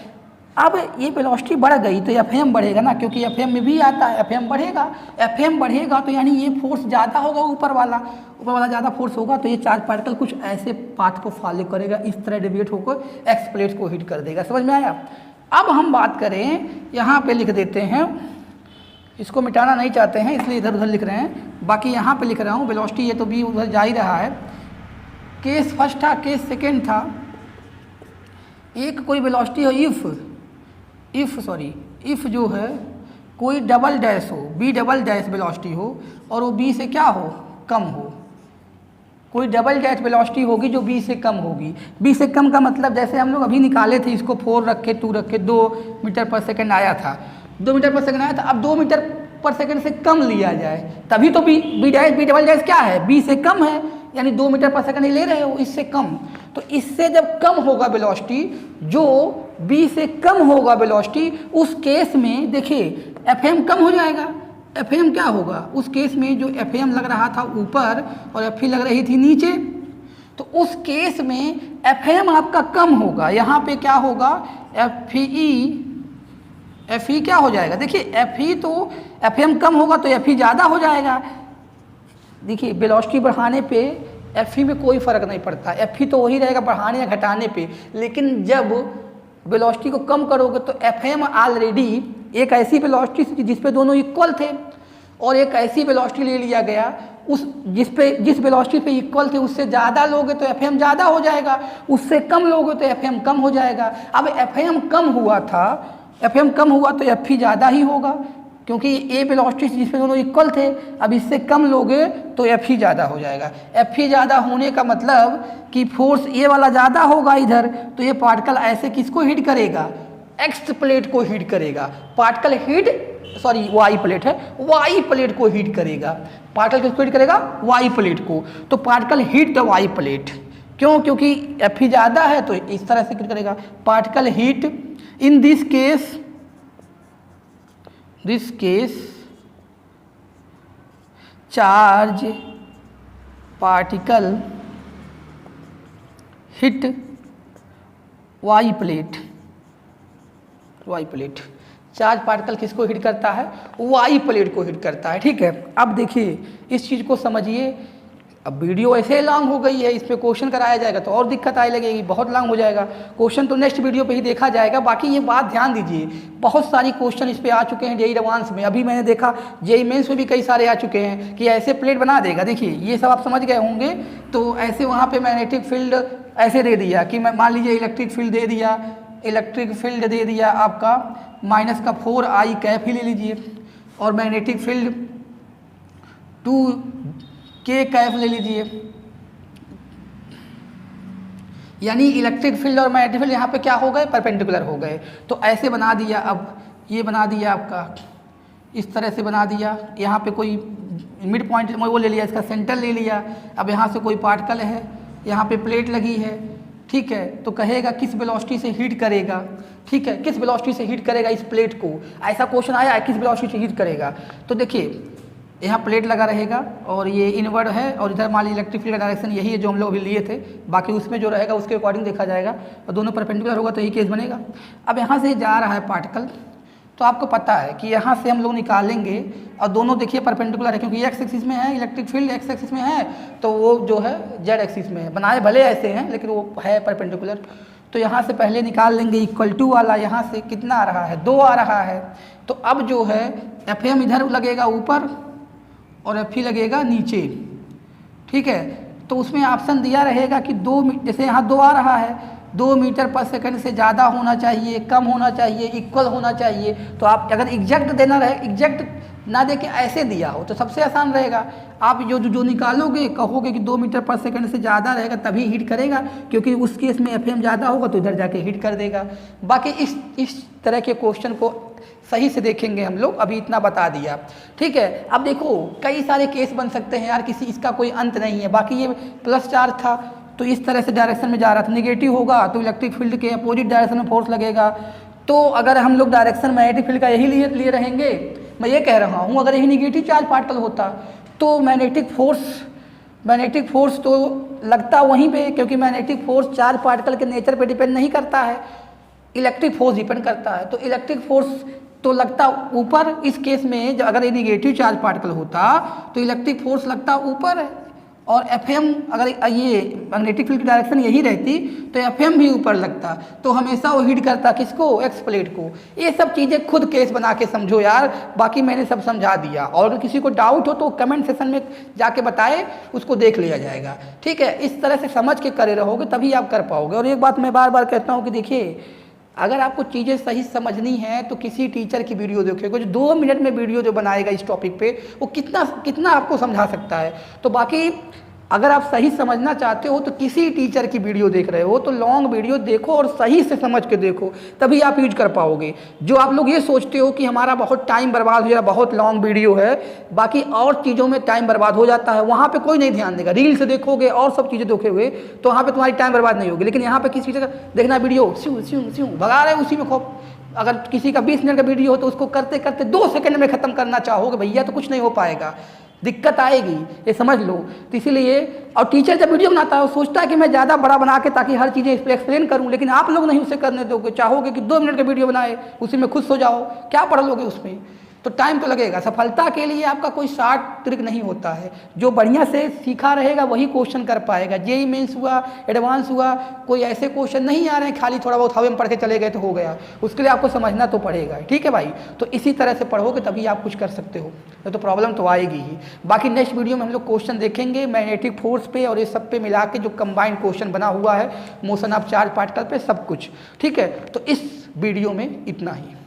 अब ये वेलोसिटी बढ़ गई तो एफएम बढ़ेगा ना, क्योंकि एफएम में भी आता है, एफएम बढ़ेगा, एफएम बढ़ेगा तो यानी ये फोर्स ज़्यादा होगा, ऊपर वाला ज़्यादा फोर्स होगा, तो ये चार्ज पार्टिकल कुछ ऐसे पाथ को फॉलो करेगा, इस तरह डिविएट होकर एक्स प्लेट को हिट कर देगा। समझ में आया? अब हम बात करें, यहाँ पे लिख देते हैं, इसको मिटाना नहीं चाहते हैं इसलिए इधर उधर लिख रहे हैं, बाकी यहाँ पे लिख रहा हूँ वेलोसिटी, ये तो भी उधर जा ही रहा है। केस फर्स्ट था, केस सेकेंड था। एक कोई वेलोसिटी हो, इफ़ जो है कोई डबल डैश हो, बी डबल डैश वेलोसिटी हो और वो बी से क्या हो? कम हो। कोई डबल डैश वेलोसिटी होगी जो बी से कम होगी। बी से कम का मतलब जैसे हम लोग अभी निकाले थे, इसको 4 रखे 2 रखे, 2 मीटर पर सेकंड आया था, 2 मीटर पर सेकंड आया था। अब 2 मीटर पर सेकंड से कम लिया जाए, तभी तो बी डबल डैश क्या है? बी से कम है, यानी 2 मीटर पर सेकंड ही ले रहे हो, इससे कम। तो इससे जब कम होगा वेलोसिटी, जो बी से कम होगा वेलोसिटी, उस केस में देखिए एफएम कम हो जाएगा। एफएम क्या होगा? उस केस में जो एफएम लग रहा था ऊपर और एफई लग रही थी नीचे, तो उस केस में एफएम आपका कम होगा। यहाँ पे क्या होगा? एफई क्या हो जाएगा? देखिए एफई तो एफएम कम होगा तो एफई ज़्यादा हो जाएगा। देखिए वेलोसिटी बढ़ाने पे एफई में कोई फ़र्क नहीं पड़ता, एफई तो वही रहेगा बढ़ाने या घटाने पे। लेकिन जब वेलोसिटी को कम करोगे तो एफएम ऑलरेडी एक ऐसी वेलोसिटी जिस पे दोनों इक्वल थे और एक ऐसी वेलोसिटी ले लिया गया उस जिस वेलोसिटी पे इक्वल थे उससे ज़्यादा लोगे तो एफएम ज़्यादा हो जाएगा, उससे कम लोगे तो एफएम कम हो जाएगा। अब एफएम कम हुआ था, एफएम कम हुआ तो एफई ज़्यादा ही होगा, क्योंकि ए वेलोसिटी जिस पे दोनों इक्वल थे। अब इससे कम लोगे तो एफई ज़्यादा हो जाएगा। एफई ज़्यादा होने का मतलब कि फोर्स ए वाला ज़्यादा होगा इधर, तो ये पार्टिकल ऐसे किसको हिट करेगा? एक्स प्लेट को हिट करेगा। Particle hit sorry Y plate है, वाई प्लेट को हिट करेगा। पार्टिकल किसको हिट करेगा? वाई प्लेट को। तो particle hit the Y plate, क्यों? क्योंकि एफई ज़्यादा है तो इस तरह से हिट करेगा। Particle hit in this case charge particle hit Y plate. Charge particle किसको हिट करता है? वाई प्लेट को हिट करता है। ठीक है, अब देखिए इस चीज़ को समझिए। अब वीडियो ऐसे लॉन्ग हो गई है, इस पर क्वेश्चन कराया जाएगा तो और दिक्कत आने लगेगी, बहुत लॉन्ग हो जाएगा। क्वेश्चन तो नेक्स्ट वीडियो पे ही देखा जाएगा। बाकी ये बात ध्यान दीजिए, बहुत सारी क्वेश्चन इस पे आ चुके हैं जेईई एडवांस में। अभी मैंने देखा जेईई मेंस में भी कई सारे आ चुके हैं कि ऐसे प्लेट बना देगा। देखिए ये सब आप समझ गए होंगे। तो ऐसे वहाँ पर मैग्नेटिक फील्ड ऐसे दे दिया कि मैं मान लीजिए इलेक्ट्रिक फील्ड दे दिया आपका माइनस का 4I कैप ही ले लीजिए, और मैग्नेटिक फील्ड 2K कैप ले लीजिए। यानी इलेक्ट्रिक फील्ड और मैग्नेटिक फील्ड यहाँ पे क्या हो गए? परपेंडिकुलर हो गए। तो ऐसे बना दिया। अब ये बना दिया आपका, इस तरह से बना दिया। यहाँ पे कोई मिड पॉइंट वो ले लिया, इसका सेंटर ले लिया। अब यहाँ से कोई पार्टिकल है, यहाँ पे प्लेट लगी है, ठीक है। तो कहेगा किस वेलोसिटी से हीट करेगा, ठीक है, किस वेलोसिटी से हीट करेगा इस प्लेट को। ऐसा क्वेश्चन आया है, किस वेलोसिटी से हीट करेगा। तो देखिए यहाँ प्लेट लगा रहेगा और ये इनवर्ड है, और इधर मान लीजिए इलेक्ट्रिक फील्ड का डायरेक्शन यही है जो हम लोग अभी लिए थे। बाकी उसमें जो रहेगा उसके अकॉर्डिंग देखा जाएगा, और दोनों परपेंडिकुलर होगा तो यही केस बनेगा। अब यहाँ से जा रहा है पार्टिकल, तो आपको पता है कि यहाँ से हम लोग निकालेंगे, और दोनों देखिए परपेंडिकुलर है, क्योंकि एक्स एक्सिस में है इलेक्ट्रिक फील्ड, एक्स एक्सिस में है, तो वो जो है जेड एक्सिस में है। बनाए भले ऐसे हैं लेकिन वो है परपेंडिकुलर। तो यहाँ से पहले निकाल लेंगे इक्वल टू वाला, यहाँ से कितना आ रहा है? 2 आ रहा है। तो अब जो है एफएम इधर लगेगा ऊपर और एफई लगेगा नीचे, ठीक है। तो उसमें ऑप्शन दिया रहेगा कि 2, जैसे यहाँ 2 आ रहा है 2 मीटर पर सेकंड से ज़्यादा होना चाहिए, कम होना चाहिए, इक्वल होना चाहिए। तो आप अगर एग्जैक्ट देना रहे, एग्जैक्ट ना दे के ऐसे दिया हो तो सबसे आसान रहेगा। आप जो निकालोगे कहोगे कि 2 मीटर पर सेकंड से ज़्यादा रहेगा तभी हिट करेगा, क्योंकि उस केस में एफएम ज़्यादा होगा तो इधर जाके हिट कर देगा। बाकी इस तरह के क्वेश्चन को सही से देखेंगे हम लोग, अभी इतना बता दिया, ठीक है। अब देखो कई सारे केस बन सकते हैं यार, किसी इसका कोई अंत नहीं है। बाकी ये प्लस चार्ज था तो इस तरह से डायरेक्शन में जा रहा था, नेगेटिव होगा तो इलेक्ट्रिक फील्ड के अपोजिट डायरेक्शन में फोर्स लगेगा। तो अगर हम लोग डायरेक्शन मैग्नेटिक फील्ड का यही लिए रहेंगे, मैं ये कह रहा हूँ अगर यही निगेटिव चार्ज पार्टिकल होता तो मैग्नेटिक फोर्स तो लगता वहीं पे, क्योंकि मैग्नेटिक फोर्स चार्ज पार्टिकल के नेचर पे डिपेंड नहीं करता है, इलेक्ट्रिक फोर्स डिपेंड करता है। तो इलेक्ट्रिक फोर्स तो लगता ऊपर। इस केस में जब अगर ये निगेटिव चार्ज पार्टिकल होता तो इलेक्ट्रिक फोर्स लगता ऊपर है, और एफएम अगर ये मैग्नेटिक फील्ड की डायरेक्शन यही रहती तो एफएम भी ऊपर लगता, तो हमेशा वो हिट करता किसको, एक्स प्लेट को। ये सब चीज़ें खुद केस बना के समझो यार, बाकी मैंने सब समझा दिया। और अगर किसी को डाउट हो तो कमेंट सेक्शन में जाके बताए, उसको देख लिया जाएगा, ठीक है। इस तरह से समझ के करे रहोगे तभी आप कर पाओगे। और एक बात मैं बार बार कहता हूँ कि देखिए, अगर आपको चीज़ें सही समझनी है तो किसी टीचर की वीडियो देखोगे, जो 2 मिनट में वीडियो जो बनाएगा इस टॉपिक पे, वो कितना आपको समझा सकता है। तो बाकी अगर आप सही समझना चाहते हो तो किसी टीचर की वीडियो देख रहे हो तो लॉन्ग वीडियो देखो और सही से समझ के देखो, तभी आप यूज कर पाओगे। जो आप लोग ये सोचते हो कि हमारा बहुत टाइम बर्बाद हो जाएगा, बहुत लॉन्ग वीडियो है, बाकी और चीज़ों में टाइम बर्बाद हो जाता है, वहाँ पे कोई नहीं ध्यान देगा। रील से देखोगे और सब चीज़ें देखोगे तो वहाँ पे तुम्हारी टाइम बर्बाद नहीं होगी। लेकिन यहाँ पे किसी चीज़ का देखना वीडियो स्यू स्यू स्यू भगा रहे उसी में खूब। अगर किसी का 20 मिनट का वीडियो हो तो उसको करते करते 2 सेकंड में ख़त्म करना चाहोगे भैया तो कुछ नहीं हो पाएगा, दिक्कत आएगी, ये समझ लो। तो इसीलिए, और टीचर जब वीडियो बनाता है वो सोचता है कि मैं ज़्यादा बड़ा बना के ताकि हर चीज़ें इस पर एक्सप्लेन करूं, लेकिन आप लोग नहीं उसे करने दोगे, चाहोगे कि 2 मिनट का वीडियो बनाए उसी में खुश हो जाओ, क्या पढ़ लोगे उसमें, तो टाइम तो लगेगा। सफलता के लिए आपका कोई शॉर्ट ट्रिक नहीं होता है, जो बढ़िया से सीखा रहेगा वही क्वेश्चन कर पाएगा। जेईई मेंस हुआ, एडवांस हुआ, कोई ऐसे क्वेश्चन नहीं आ रहे हैं खाली थोड़ा बहुत हवा में पढ़ के चले गए तो हो गया, उसके लिए आपको समझना तो पड़ेगा, ठीक है भाई। तो इसी तरह से पढ़ोगे तभी आप कुछ कर सकते हो, तो प्रॉब्लम तो आएगी ही। बाकी नेक्स्ट वीडियो में हम लोग क्वेश्चन देखेंगे मैग्नेटिक फोर्स पे और ये सब पे मिला के जो कंबाइंड क्वेश्चन बना हुआ है, मोशन ऑफ चार्ज पार्टिकल पे, सब कुछ, ठीक है। तो इस वीडियो में इतना ही।